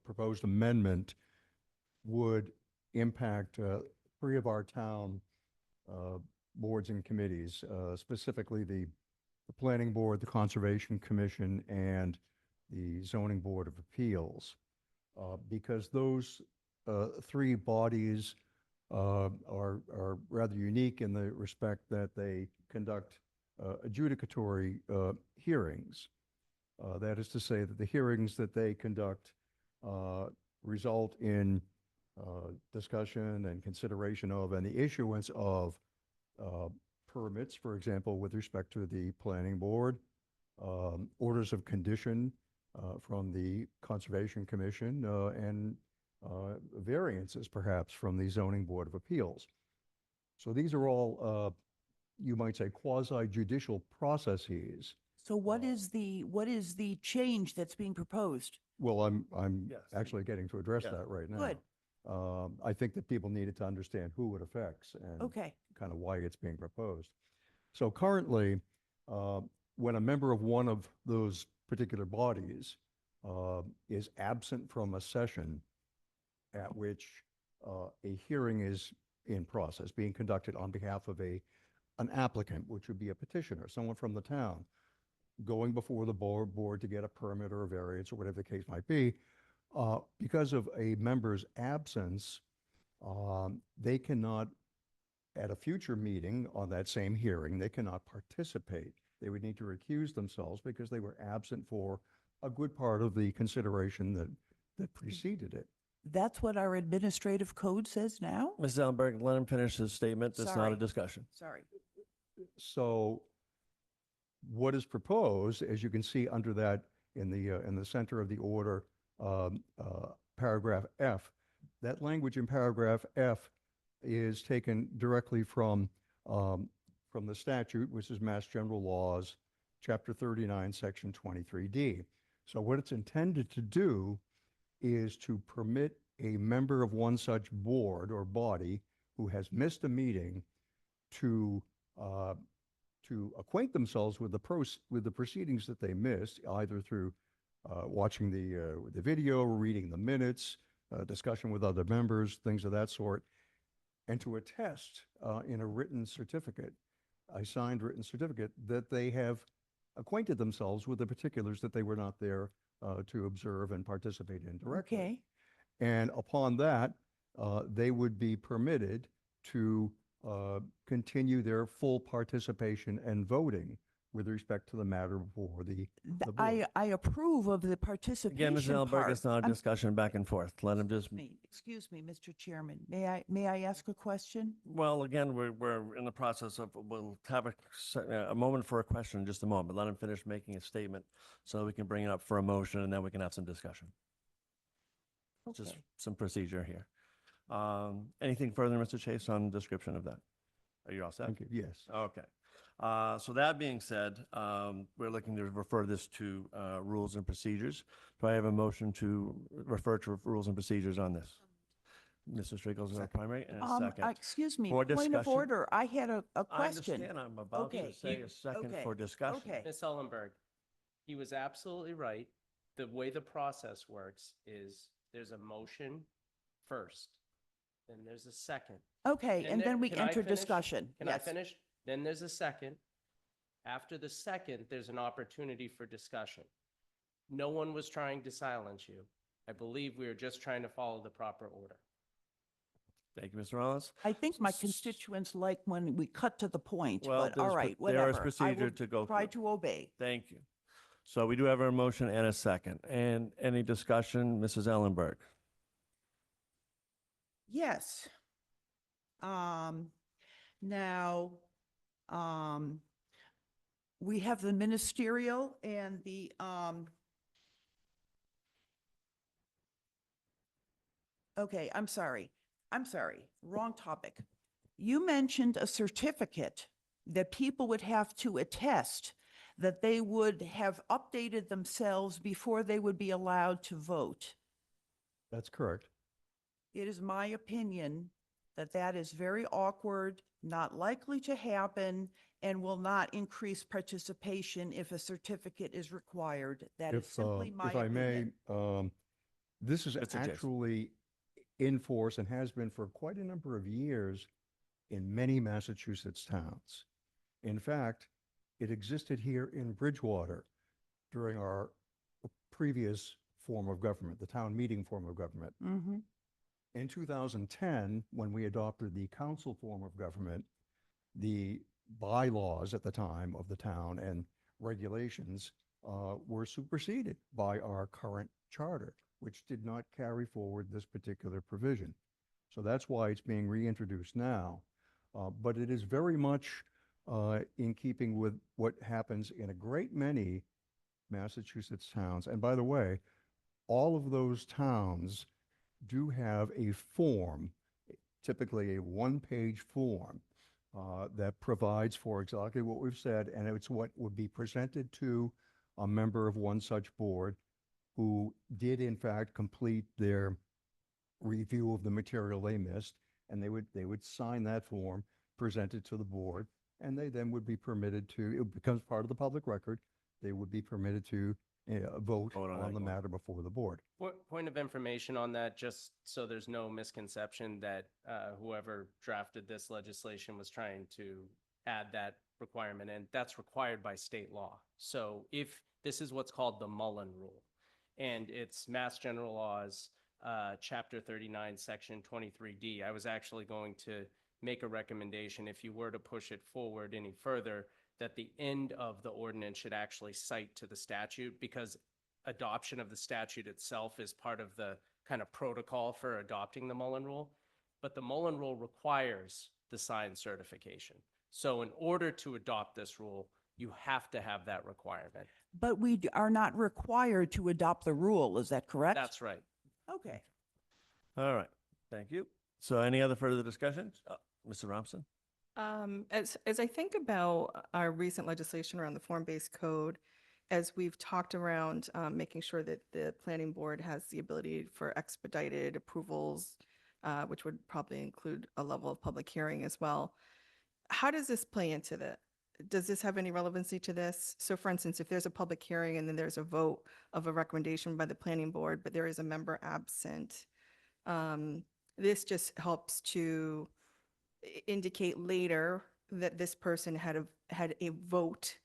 Speaker 6: proposed amendment would impact three of our town boards and committees, specifically the Planning Board, the Conservation Commission, and the Zoning Board of Appeals. Because those three bodies are rather unique in the respect that they conduct adjudicatory hearings. That is to say that the hearings that they conduct result in discussion and consideration of and the issuance of permits, for example, with respect to the Planning Board, orders of condition from the Conservation Commission, and variances perhaps from the Zoning Board of Appeals. So these are all, you might say, quasi-judicial processes.
Speaker 7: So what is the change that's being proposed?
Speaker 6: Well, I'm
Speaker 1: Yes.
Speaker 6: actually getting to address
Speaker 1: Yeah.
Speaker 6: that right now.
Speaker 7: Good.
Speaker 6: I think that people needed to understand who it affects and
Speaker 7: Okay,
Speaker 6: kind of why it's being proposed. So currently, when a member of one of those particular bodies is absent from a session at which a hearing is in process, being conducted on behalf of an applicant, which would be a petitioner, someone from the town, going before the board to get a permit or a variance or whatever the case might be, because of a member's absence, they cannot, at a future meeting on that same hearing, they cannot participate. They would need to recuse themselves because they were absent for a good part of the consideration that preceded it.
Speaker 7: That's what our administrative code says now?
Speaker 1: Ms. Ellenberg, let him finish his statement. That's not a
Speaker 7: Sorry.
Speaker 1: discussion.
Speaker 7: Sorry.
Speaker 6: So what is proposed, as you can see under that in the center of the order, paragraph F, that language in paragraph F is taken directly from the statute, which is Mass General Laws, Chapter 39, Section 23D. So what it's intended to do is to permit a member of one such board or body who has missed a meeting to acquaint themselves with the proceedings that they missed, either through watching the video, reading the minutes, discussion with other members, things of that sort, and to attest in a written certificate, a signed written certificate, that they have acquainted themselves with the particulars that they were not there to observe and participate in directly.
Speaker 7: Okay.
Speaker 6: And upon that, they would be permitted to continue their full participation and voting with respect to the matter before the board.
Speaker 7: I approve of the participation
Speaker 1: Again, Ms. Ellenberg,
Speaker 7: part.
Speaker 1: it's not a
Speaker 7: I'm-
Speaker 1: discussion back and forth. Let him just,
Speaker 7: Excuse me, Mr. Chairman. May I ask a question?
Speaker 1: well, again, we're in the process of, we'll have a moment for a question in just a moment. Let him finish making a statement so we can bring it up for a motion and then we can have some discussion. Just
Speaker 7: Okay.
Speaker 1: some procedure here. Anything further, Mr. Chase, on description of that? Are you all set?
Speaker 6: Thank you. Yes.
Speaker 1: Okay. So that being said, we're looking to refer this to rules and procedures. Do I have a motion to refer to rules and procedures on this? Mr. Strickles is our primary and a second.
Speaker 7: Excuse me,
Speaker 1: For
Speaker 7: point of
Speaker 1: discussion.
Speaker 7: order. I had a
Speaker 1: I
Speaker 7: question.
Speaker 1: understand. I'm about to
Speaker 7: Okay,
Speaker 1: say
Speaker 9: you-
Speaker 1: a second
Speaker 7: okay,
Speaker 1: for discussion.
Speaker 7: okay.
Speaker 9: Ms. Ellenberg, he was absolutely right. The way the process works is there's a motion first, then there's a second.
Speaker 7: Okay, and then we
Speaker 9: can I
Speaker 7: enter
Speaker 9: finish?
Speaker 7: discussion.
Speaker 9: Can I
Speaker 7: Yes.
Speaker 9: finish? Then there's a second. After the second, there's an opportunity for discussion. No one was trying to silence you. I believe we were just trying to follow the proper order.
Speaker 1: Thank you, Mr. Rollins.
Speaker 7: I think my constituents like when we cut to the point,
Speaker 1: Well,
Speaker 7: but all right,
Speaker 1: there is
Speaker 7: whatever. I
Speaker 1: procedure
Speaker 7: will
Speaker 1: to go
Speaker 7: try
Speaker 1: through.
Speaker 7: to obey.
Speaker 1: Thank you. So we do have a motion and a second. And any discussion, Mrs. Ellenberg?
Speaker 7: Yes. Now, we have the ministerial and the, okay, I'm sorry, wrong topic. You mentioned a certificate that people would have to attest that they would have updated themselves before they would be allowed to vote.
Speaker 6: That's correct.
Speaker 7: It is my opinion that that is very awkward, not likely to happen, and will not increase participation if a certificate is required. That is simply my
Speaker 6: If I may,
Speaker 7: opinion.
Speaker 6: this is
Speaker 1: Mr. Jason.
Speaker 6: actually in force and has been for quite a number of years in many Massachusetts towns. In fact, it existed here in Bridgewater during our previous form of government, the town meeting form of government.
Speaker 7: Mhm.
Speaker 6: In 2010, when we adopted the council form of government, the bylaws at the time of the town and regulations were superseded by our current charter, which did not carry forward this particular provision. So that's why it's being reintroduced now. But it is very much in keeping with what happens in a great many Massachusetts towns. And by the way, all of those towns do have a form, typically a one-page form, that provides for exactly what we've said, and it's what would be presented to a member of one such board who did in fact complete their review of the material they missed, and they would sign that form, present it to the board, and they then would be permitted to, it becomes part of the public record, they would be permitted to vote
Speaker 1: Vote on
Speaker 6: on
Speaker 1: that
Speaker 6: the
Speaker 1: going.
Speaker 6: matter before the board.
Speaker 9: Point of information on that, just so there's no misconception that whoever drafted this legislation was trying to add that requirement, and that's required by state law. So if this is what's called the Mullen Rule, and it's Mass General Laws, Chapter 39, Section 23D, I was actually going to make a recommendation, if you were to push it forward any further, that the end of the ordinance should actually cite to the statute, because adoption of the statute itself is part of the kind of protocol for adopting the Mullen Rule. But the Mullen Rule requires the signed certification. So in order to adopt this rule, you have to have that requirement.
Speaker 7: But we are not required to adopt the rule, is that correct?
Speaker 9: That's right.
Speaker 7: Okay.
Speaker 1: All right, thank you. So any other further discussions? Mr. Robson?
Speaker 8: As I think about our recent legislation around the form-based code, as we've talked around making sure that the planning board has the ability for expedited approvals, which would probably include a level of public hearing as well. How does this play into that? Does this have any relevancy to this? So for instance, if there's a public hearing and then there's a vote of a recommendation by the planning board, but there is a member absent, this just helps to indicate later that this person had a vote.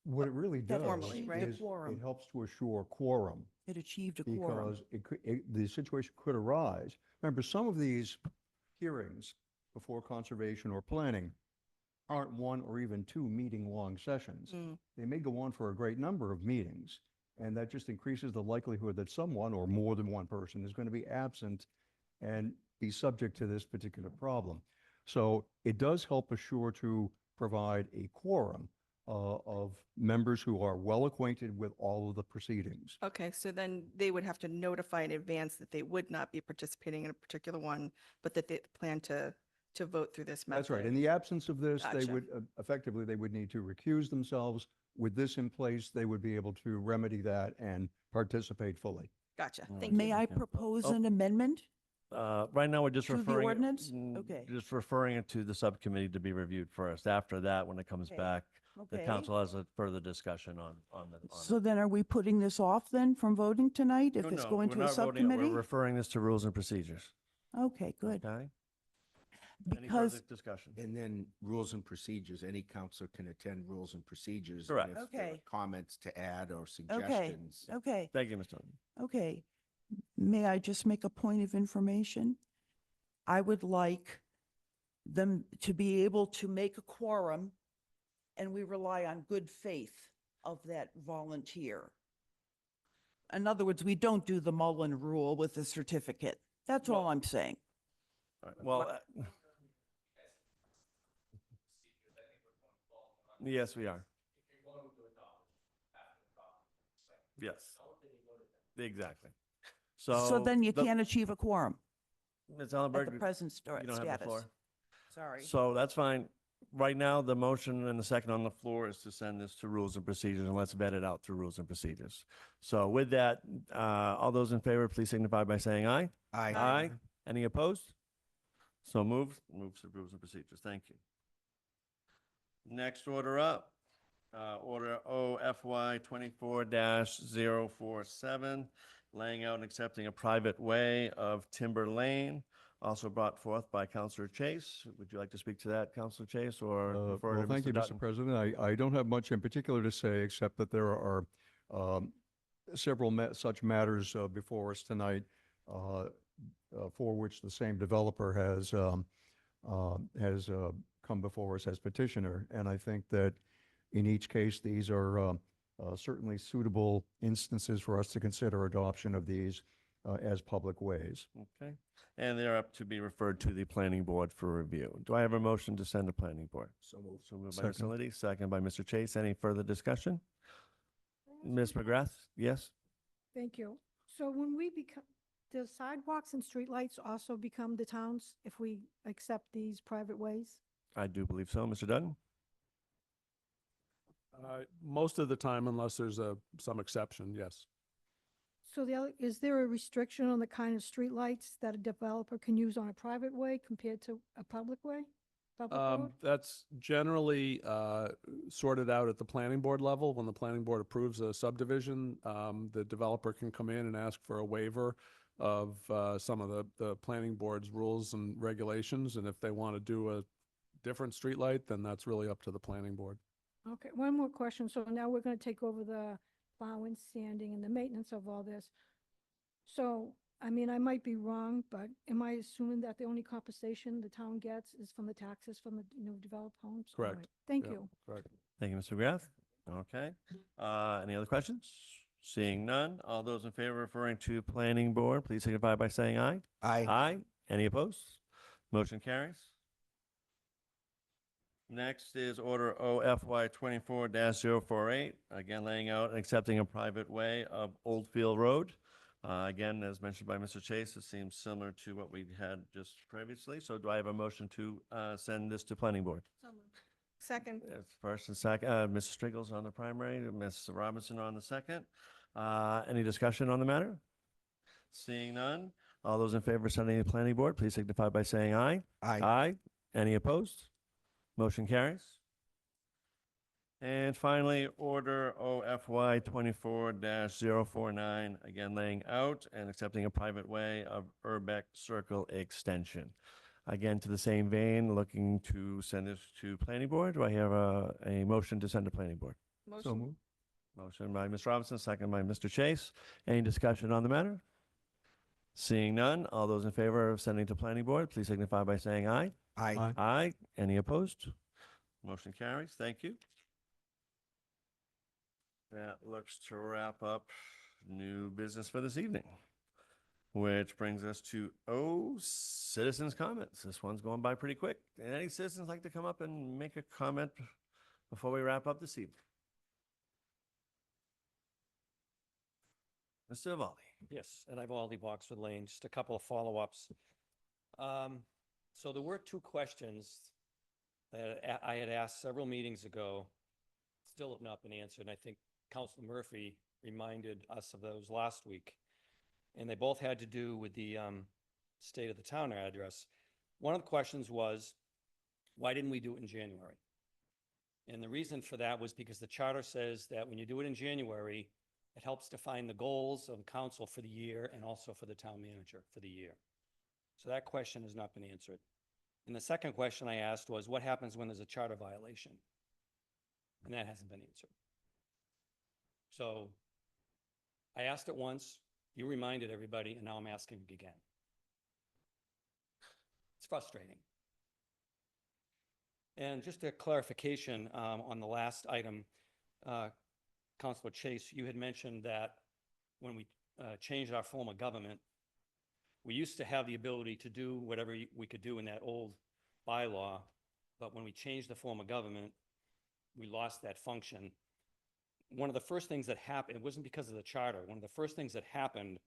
Speaker 6: What it really does
Speaker 8: Formally, right?
Speaker 6: is
Speaker 7: Quorum.
Speaker 6: it helps to assure quorum.
Speaker 7: It achieved a quorum.
Speaker 6: Because the situation could arise. Remember, some of these hearings before conservation or planning aren't one or even two meeting-long sessions. They may go on for a great number of meetings, and that just increases the likelihood that someone or more than one person is going to be absent and be subject to this particular problem. So it does help assure to provide a quorum of members who are well acquainted with all of the proceedings.
Speaker 8: Okay, so then they would have to notify in advance that they would not be participating in a particular one, but that they plan to vote through this method.
Speaker 6: That's right. In the absence of this, they
Speaker 8: Gotcha.
Speaker 6: would, effectively, they would need to recuse themselves. With this in place, they would be able to remedy that and participate fully.
Speaker 8: Gotcha,
Speaker 1: Mm.
Speaker 8: thank
Speaker 7: May
Speaker 8: you.
Speaker 7: I
Speaker 1: Yeah.
Speaker 7: propose
Speaker 1: Oh.
Speaker 7: an amendment?
Speaker 1: Right now, we're just
Speaker 7: To the
Speaker 1: referring.
Speaker 7: ordinance?
Speaker 1: Mm,
Speaker 7: Okay.
Speaker 1: Just referring it to the subcommittee to be reviewed first. After that, when it comes
Speaker 7: Okay.
Speaker 1: back, the
Speaker 7: Okay.
Speaker 1: council has a further discussion on it.
Speaker 7: So then are we putting this off then from voting tonight if
Speaker 1: No,
Speaker 7: it's
Speaker 1: no,
Speaker 7: going
Speaker 1: we're
Speaker 7: to a
Speaker 1: not voting it.
Speaker 7: subcommittee?
Speaker 1: We're referring this to rules and procedures.
Speaker 7: Okay, good.
Speaker 1: Okay? Any
Speaker 7: Because,
Speaker 1: further discussion?
Speaker 2: And then rules and procedures, any counselor can attend rules and procedures.
Speaker 1: Correct.
Speaker 2: And if there are
Speaker 7: Okay.
Speaker 2: comments to add or
Speaker 7: okay,
Speaker 2: suggestions.
Speaker 7: okay,
Speaker 1: Thank you, Mr. Tony.
Speaker 7: okay. May I just make a point of information? I would like them to be able to make a quorum, and we rely on good faith of that volunteer. In other words, we don't do the Mullen Rule with the certificate. That's all I'm saying.
Speaker 1: All right, well, yes, we are. Yes. Exactly.
Speaker 7: So then you
Speaker 1: the-
Speaker 7: can't achieve a quorum
Speaker 1: Ms.
Speaker 7: at the
Speaker 1: Ellenberg,
Speaker 7: present
Speaker 1: you don't have the
Speaker 7: status.
Speaker 1: floor.
Speaker 7: Sorry.
Speaker 1: So that's fine. Right now, the motion and the second on the floor is to send this to rules and procedures, and let's vet it out through rules and procedures. So with that, all those in favor, please signify by saying aye. Aye. Any opposed? So moved. Moves to rules and procedures. Thank you. Next order up, order OFY 24-047, laying out and accepting a private way of Timber Lane, also brought forth by Counselor Chase. Would you like to speak to that, Counselor Chase, or refer
Speaker 6: Well,
Speaker 1: to
Speaker 6: thank
Speaker 1: Mr.
Speaker 6: you,
Speaker 1: Dutton?
Speaker 6: Mr. President. I don't have much in particular to say, except that there are several such matters before us tonight, for which the same developer has come before us as petitioner. And I think that in each case, these are certainly suitable instances for us to consider adoption of these as public ways.
Speaker 1: Okay, and they're up to be referred to the planning board for review. Do I have a motion to send to planning board?
Speaker 2: So moved.
Speaker 1: So moved by Mr.
Speaker 6: Second.
Speaker 1: Liddy, second by Mr. Chase. Any further discussion? Ms. McGrath, yes?
Speaker 10: Thank you. So when we become, do sidewalks and streetlights also become the towns if we accept these private ways?
Speaker 1: I do believe so. Mr. Dutton?
Speaker 5: Most of the time, unless there's some exception, yes.
Speaker 10: So is there a restriction on the kind of streetlights that a developer can use on a private way compared to a public way? Public road?
Speaker 5: That's generally sorted out at the planning board level. When the planning board approves a subdivision, the developer can come in and ask for a waiver of some of the planning board's rules and regulations. And if they want to do a different streetlight, then that's really up to the planning board.
Speaker 10: Okay, one more question. So now we're going to take over the plowing, sanding, and the maintenance of all this. So, I mean, I might be wrong, but am I assuming that the only compensation the town gets is from the taxes from the, developed homes? All
Speaker 5: Correct.
Speaker 10: right. Thank
Speaker 5: Yeah,
Speaker 10: you.
Speaker 5: correct.
Speaker 1: Thank you, Mr. McGrath. Okay. Any other questions? Seeing none, all those in favor of referring to planning board, please signify by saying aye.
Speaker 2: Aye.
Speaker 1: Aye. Any opposed? Motion carries. Next is order OFY 24-048, again laying out and accepting a private way of Oldfield Road. Again, as mentioned by Mr. Chase, it seems similar to what we had just previously. So do I have a motion to send this to planning board?
Speaker 8: Second.
Speaker 1: First and second, Mrs. Striggles on the primary, Ms. Robinson on the second. Any discussion on the matter? Seeing none, all those in favor of sending to the planning board, please signify by saying aye.
Speaker 2: Aye.
Speaker 1: Aye. Any opposed? Motion carries. And finally, order OFY 24-049, again laying out and accepting a private way of Urbeck Circle Extension. Again, to the same vein, looking to send this to planning board. Do I have a motion to send to planning board?
Speaker 6: So moved.
Speaker 1: Motion by Ms. Robinson, second by Mr. Chase. Any discussion on the matter? Seeing none, all those in favor of sending to planning board, please signify by saying aye.
Speaker 2: Aye.
Speaker 1: Aye. Any opposed? Motion carries. Thank you. That looks to wrap up new business for this evening, which brings us to citizens' comments. This one's going by pretty quick. Any citizens like to come up and make a comment before we wrap up this evening? Mr. Evaldi.
Speaker 3: Yes, and I've already Boxwood Lane, just a couple of follow-ups. So there were two questions that I had asked several meetings ago, still have not been answered, and I think Councilor Murphy reminded us of those last week. And they both had to do with the state of the town address. One of the questions was, why didn't we do it in January? And the reason for that was because the charter says that when you do it in January, it helps define the goals of council for the year and also for the town manager for the year. So that question has not been answered. And the second question I asked was, what happens when there's a charter violation? And that hasn't been answered. So I asked it once, you reminded everybody, and now I'm asking again. It's frustrating. And just a clarification on the last item, Councilor Chase, you had mentioned that when we changed our form of government, we used to have the ability to do whatever we could do in that old bylaw, but when we changed the form of government, we lost that function. One of the first things that happened, it wasn't because of the charter, one of the first things that happened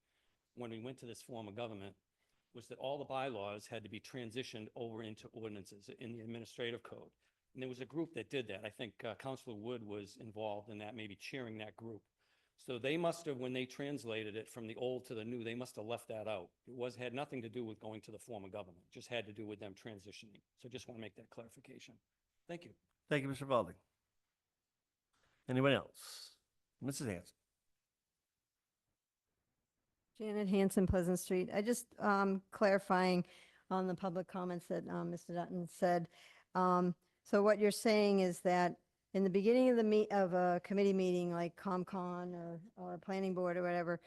Speaker 3: when we went to this form of government was that all the bylaws had to be transitioned over into ordinances in the administrative code. And there was a group that did that. I think Councilor Wood was involved in that, maybe chairing that group. So they must have, when they translated it from the old to the new, they must have left that out. It had nothing to do with going to the form of government. It just had to do with them transitioning. So just want to make that clarification. Thank you.
Speaker 1: Thank you, Mr. Evaldi. Anyone else? Mrs. Hanson.
Speaker 4: Janet Hanson, Pleasant Street. I just clarifying on the public comments that Mr. Dutton said. So what you're saying is that in the beginning of a committee meeting like ComCon or planning board or whatever,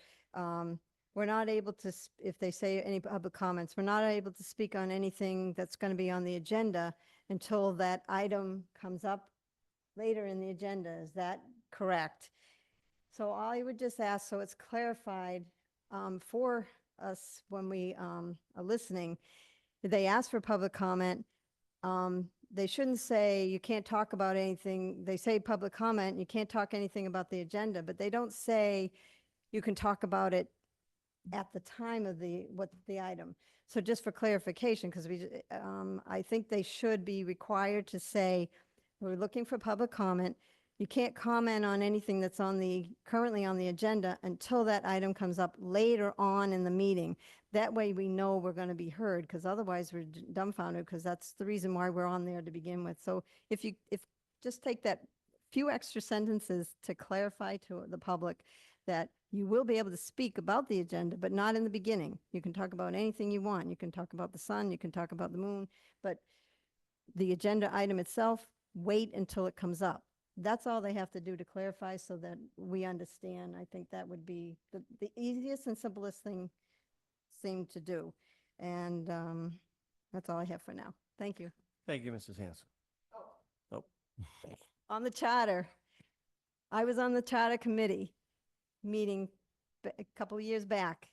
Speaker 4: we're not able to, if they say any public comments, we're not able to speak on anything that's going to be on the agenda until that item comes up later in the agenda. Is that correct? So I would just ask, so it's clarified for us when we are listening, if they ask for public comment, they shouldn't say you can't talk about anything. They say public comment, you can't talk anything about the agenda, but they don't say you can talk about it at the time of the item. So just for clarification, because I think they should be required to say, we're looking for public comment. You can't comment on anything that's currently on the agenda until that item comes up later on in the meeting. That way we know we're going to be heard, because otherwise we're dumbfounded, because that's the reason why we're on there to begin with. So if just take that few extra sentences to clarify to the public that you will be able to speak about the agenda, but not in the beginning. You can talk about anything you want. You can talk about the sun, you can talk about the moon, but the agenda item itself, wait until it comes up. That's all they have to do to clarify so that we understand. I think that would be the easiest and simplest thing to do. And that's all I have for now. Thank you.
Speaker 1: Thank you, Mrs. Hanson. Oh.
Speaker 4: On the charter, I was on the charter committee. meeting a couple of years back.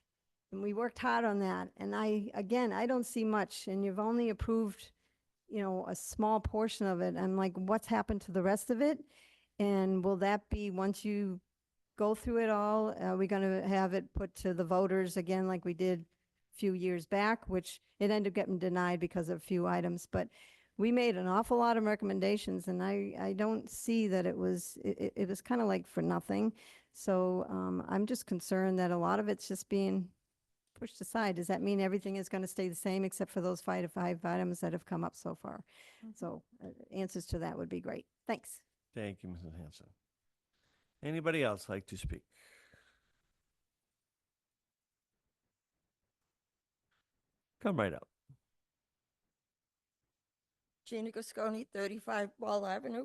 Speaker 4: And we worked hard on that. And again, I don't see much, and you've only approved, a small portion of it. I'm like, what's happened to the rest of it? And will that be, once you go through it all, are we going to have it put to the voters again like we did a few years back, which it ended up getting denied because of a few items. But we made an awful lot of recommendations, and I don't see that it was kind of like for nothing. So I'm just concerned that a lot of it's just being pushed aside. Does that mean everything is going to stay the same except for those 5 items that have come up so far? So answers to that would be great. Thanks.
Speaker 1: Thank you, Mrs. Hanson. Anybody else like to speak? Come right up.
Speaker 11: Gina Gasconi, 35 Wall Avenue.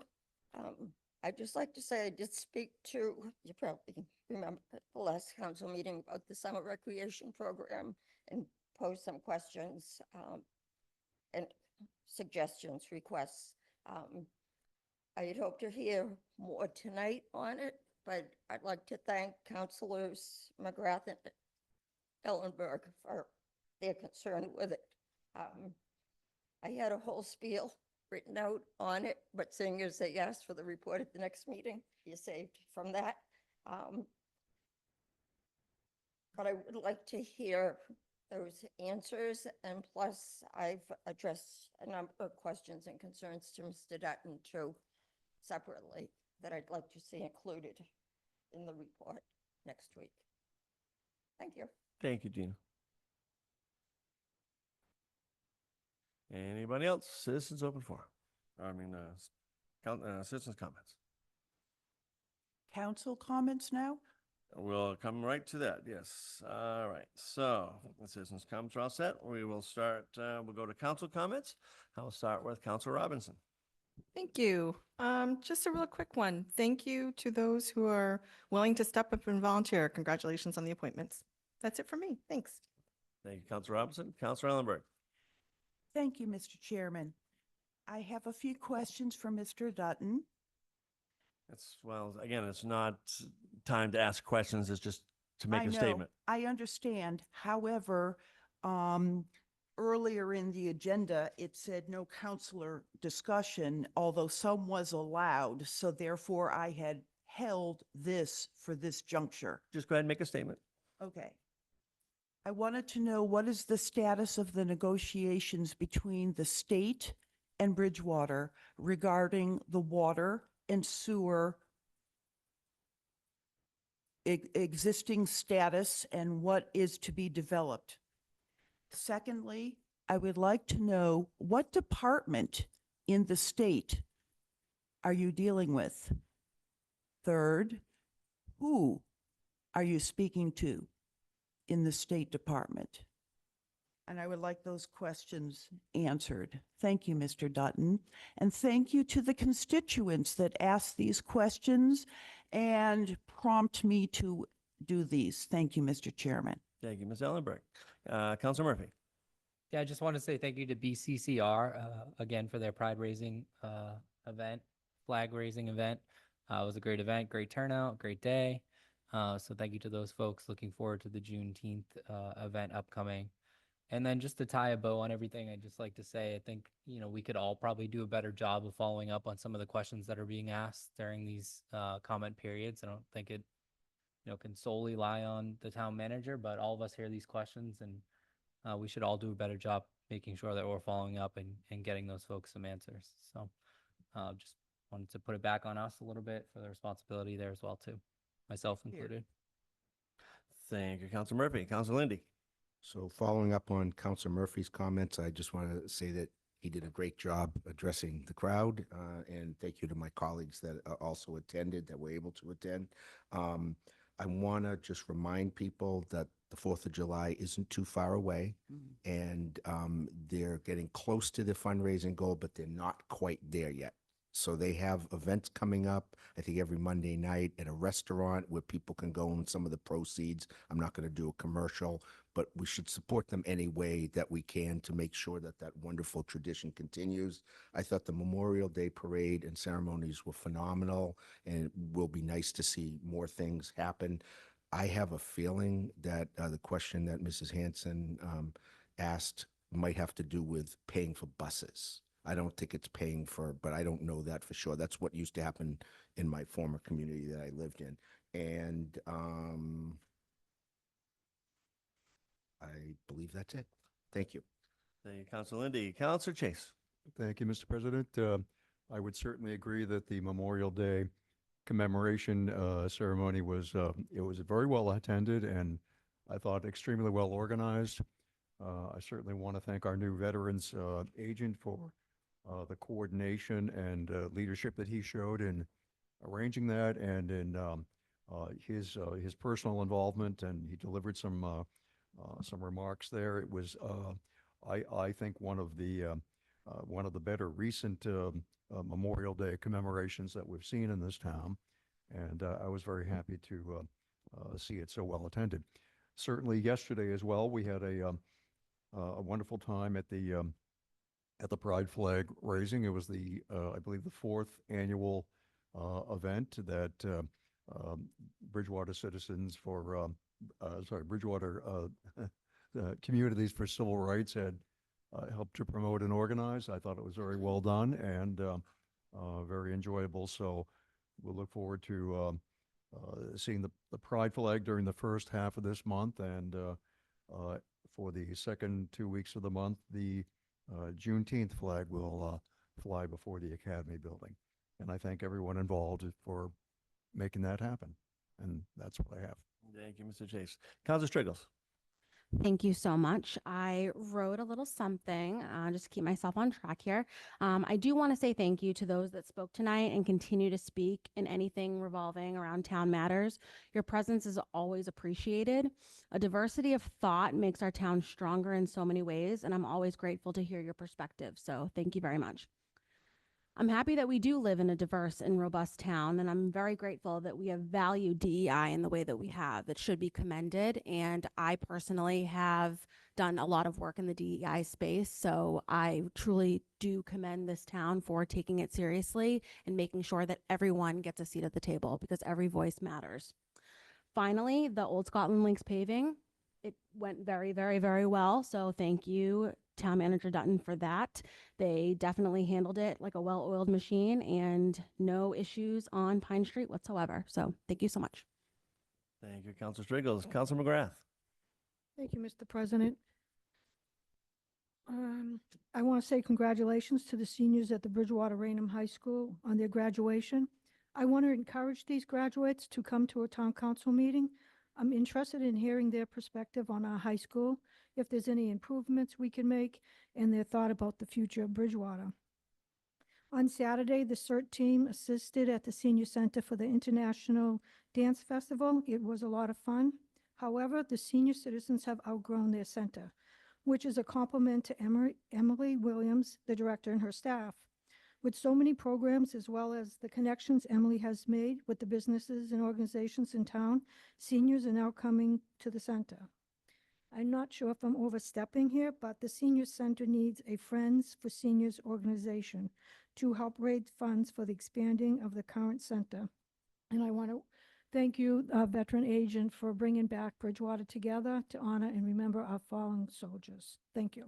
Speaker 11: I'd just like to say I did speak to, you probably remember at the last council meeting about the summer recreation program and posed some questions and suggestions, requests. I had hoped to hear more tonight on it, but I'd like to thank Councilors McGrath and Ellenberg for their concern with it. I had a whole spiel written out on it, but seeing as they asked for the report at the next meeting, you're saved from that. But I would like to hear those answers, and plus I've addressed a number of questions and concerns to Mr. Dutton too, separately, that I'd like to see included in the report next week. Thank you.
Speaker 1: Thank you, Gina. Anybody else? Citizens open forum. Citizens comments.
Speaker 7: Council comments now?
Speaker 1: We'll come right to that. Yes. All right. So the citizens comments are all set. We will start. We'll go to council comments. I'll start with Council Robinson.
Speaker 8: Thank you. Just a real quick one. Thank you to those who are willing to step up and volunteer. Congratulations on the appointments. That's it for me. Thanks.
Speaker 1: Thank you, Council Robinson. Council Ellenberg.
Speaker 7: Thank you, Mr. Chairman. I have a few questions for Mr. Dutton.
Speaker 1: Again, it's not time to ask questions. It's just to make
Speaker 7: I
Speaker 1: a
Speaker 7: know,
Speaker 1: statement.
Speaker 7: I understand. However, earlier in the agenda, it said no counselor discussion, although some was allowed. So therefore, I had held this for this juncture.
Speaker 1: Just go ahead and make a statement.
Speaker 7: Okay. I wanted to know, what is the status of the negotiations between the state and Bridgewater regarding the water and sewer existing status and what is to be developed? Secondly, I would like to know, what department in the state are you dealing with? Third, who are you speaking to in the State Department? And I would like those questions answered. Thank you, Mr. Dutton. And thank you to the constituents that asked these questions and prompt me to do these. Thank you, Mr. Chairman.
Speaker 1: Thank you, Ms. Ellenberg. Council Murphy.
Speaker 12: Yeah, I just want to say thank you to BCCR again for their pride raising event, flag raising event. It was a great event, great turnout, great day. So thank you to those folks. Looking forward to the Juneteenth event upcoming. And then just to tie a bow on everything, I'd just like to say, I think, we could all probably do a better job of following up on some of the questions that are being asked during these comment periods. I don't think it, can solely lie on the town manager, but all of us hear these questions, and we should all do a better job making sure that we're following up and getting those folks some answers. So just wanted to put it back on us a little bit for the responsibility there as well, too, myself included.
Speaker 1: Thank you, Council Murphy. Council Lindy.
Speaker 2: So following up on Council Murphy's comments, I just want to say that he did a great job addressing the crowd. And thank you to my colleagues that also attended, that were able to attend. I want to just remind people that the 4th of July isn't too far away. And they're getting close to the fundraising goal, but they're not quite there yet. So they have events coming up, I think every Monday night at a restaurant where people can go and some of the proceeds. I'm not going to do a commercial, but we should support them any way that we can to make sure that that wonderful tradition continues. I thought the Memorial Day parade and ceremonies were phenomenal, and it will be nice to see more things happen. I have a feeling that the question that Mrs. Hanson asked might have to do with paying for buses. I don't think it's paying for, but I don't know that for sure. That's what used to happen in my former community that I lived in. And I believe that's it. Thank you.
Speaker 1: Thank you, Council Lindy. Councilor Chase.
Speaker 6: Thank you, Mr. President. I would certainly agree that the Memorial Day commemoration ceremony it was very well attended and I thought extremely well organized. I certainly want to thank our new veterans agent for the coordination and leadership that he showed in arranging that and in his personal involvement, and he delivered some remarks there. It was I think one of the better recent Memorial Day commemorations that we've seen in this town, and I was very happy to see it so well attended. Certainly yesterday as well, we had a wonderful time at the Pride flag raising. It was I believe the 4th annual event that Bridgewater Citizens for Bridgewater Communities for Civil Rights had helped to promote and organize. I thought it was very well done and very enjoyable. So we'll look forward to seeing the Pride flag during the first half of this month, and for the second 2 weeks of the month, the Juneteenth flag will fly before the Academy building. And I thank everyone involved for making that happen. And that's what I have.
Speaker 1: Thank you, Mr. Chase. Councilor Striggles.
Speaker 13: Thank you so much. I wrote a little something just to keep myself on track here. I do want to say thank you to those that spoke tonight and continue to speak in anything revolving around town matters. Your presence is always appreciated. A diversity of thought makes our town stronger in so many ways, and I'm always grateful to hear your perspective. So thank you very much. I'm happy that we do live in a diverse and robust town, and I'm very grateful that we have valued DEI in the way that we have. That should be commended, and I personally have done a lot of work in the DEI space, so I truly do commend this town for taking it seriously and making sure that everyone gets a seat at the table, because every voice matters. Finally, the Old Scotland Links paving, it went very, very, very well, so thank you, Town Manager Dutton, for that. They definitely handled it like a well-oiled machine, and no issues on Pine Street whatsoever. So thank you so much.
Speaker 1: Thank you, Councilor Striggles. Councilor McGrath.
Speaker 10: Thank you, Mr. President. I want to say congratulations to the seniors at the Bridgewater Rainham High School on their graduation. I want to encourage these graduates to come to a town council meeting. I'm interested in hearing their perspective on our high school, if there's any improvements we can make, and their thought about the future of Bridgewater. On Saturday, the CERT team assisted at the Senior Center for the International Dance Festival. It was a lot of fun. However, the senior citizens have outgrown their center, which is a compliment to Emily Williams, the director, and her staff. With so many programs, as well as the connections Emily has made with the businesses and organizations in town, seniors are now coming to the center. I'm not sure if I'm overstepping here, but the Senior Center needs a Friends for Seniors organization to help raise funds for the expanding of the current center. And I want to thank you, veteran agent, for bringing back Bridgewater together to honor and remember our fallen soldiers. Thank you.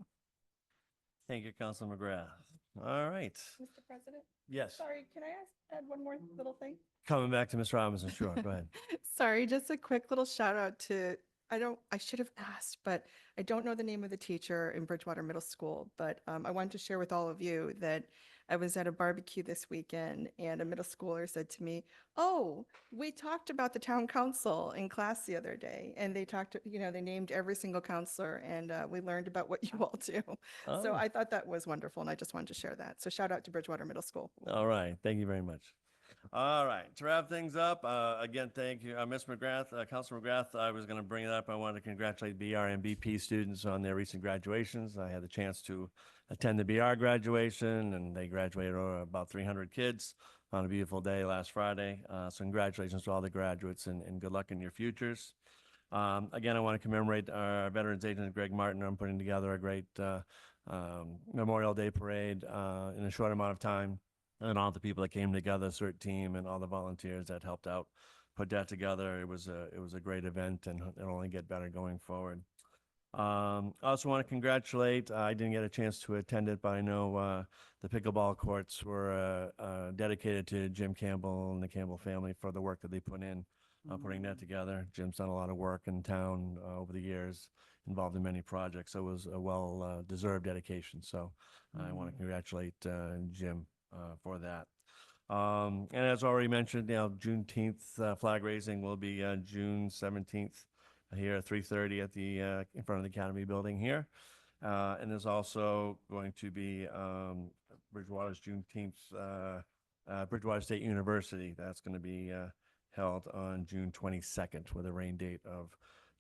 Speaker 1: Thank you, Councilor McGrath. All right.
Speaker 8: Mr. President?
Speaker 1: Yes.
Speaker 8: Sorry, can I add one more little thing?
Speaker 1: Coming back to Mr. Robinson. Sure. Go ahead.
Speaker 8: Sorry, just a quick little shout out to, I should have asked, but I don't know the name of the teacher in Bridgewater Middle School, but I wanted to share with all of you that I was at a barbecue this weekend and a middle schooler said to me, "Oh, we talked about the town council in class the other day." And they talked, they named every single counselor, and we learned about what you all do. So
Speaker 1: Oh.
Speaker 8: I thought that was wonderful, and I just wanted to share that. So shout out to Bridgewater Middle School.
Speaker 1: All right. Thank you very much. All right. To wrap things up, again, thank you, Ms. McGrath, Councilor McGrath. I was going to bring it up. I wanted to congratulate BR and BP students on their recent graduations. I had the chance to attend the BR graduation, and they graduated about 300 kids on a beautiful day last Friday. So congratulations to all the graduates, and good luck in your futures. Again, I want to commemorate our veterans agent, Greg Martin, on putting together a great Memorial Day parade in a short amount of time, and all the people that came together, CERT team, and all the volunteers that helped out put that together. It was a great event, and it'll only get better going forward. I also want to congratulate, I didn't get a chance to attend it, but I know the pickleball courts were dedicated to Jim Campbell and the Campbell family for the work that they put in putting that together. Jim's done a lot of work in town over the years, involved in many projects, so it was a well-deserved dedication. So I want to congratulate Jim for that. And as already mentioned, Juneteenth flag raising will be June 17th here at 3:30 at the in front of the Academy building here. And there's also going to be Bridgewater's Juneteenth, Bridgewater State University. That's going to be held on June 22nd with a rain date of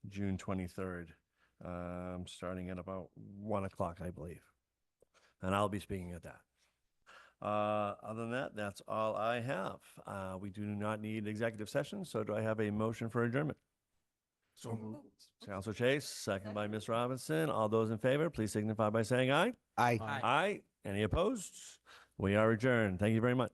Speaker 1: June 23rd, starting at about 1 o'clock, I believe. And I'll be speaking at that. Other than that, that's all I have. We do not need executive session, so do I have a motion for adjournment?
Speaker 2: So moved.
Speaker 1: Counselor Chase, second by Ms. Robinson. All those in favor, please signify by saying aye.
Speaker 2: Aye.
Speaker 1: Aye. Any opposed? We are adjourned. Thank you very much.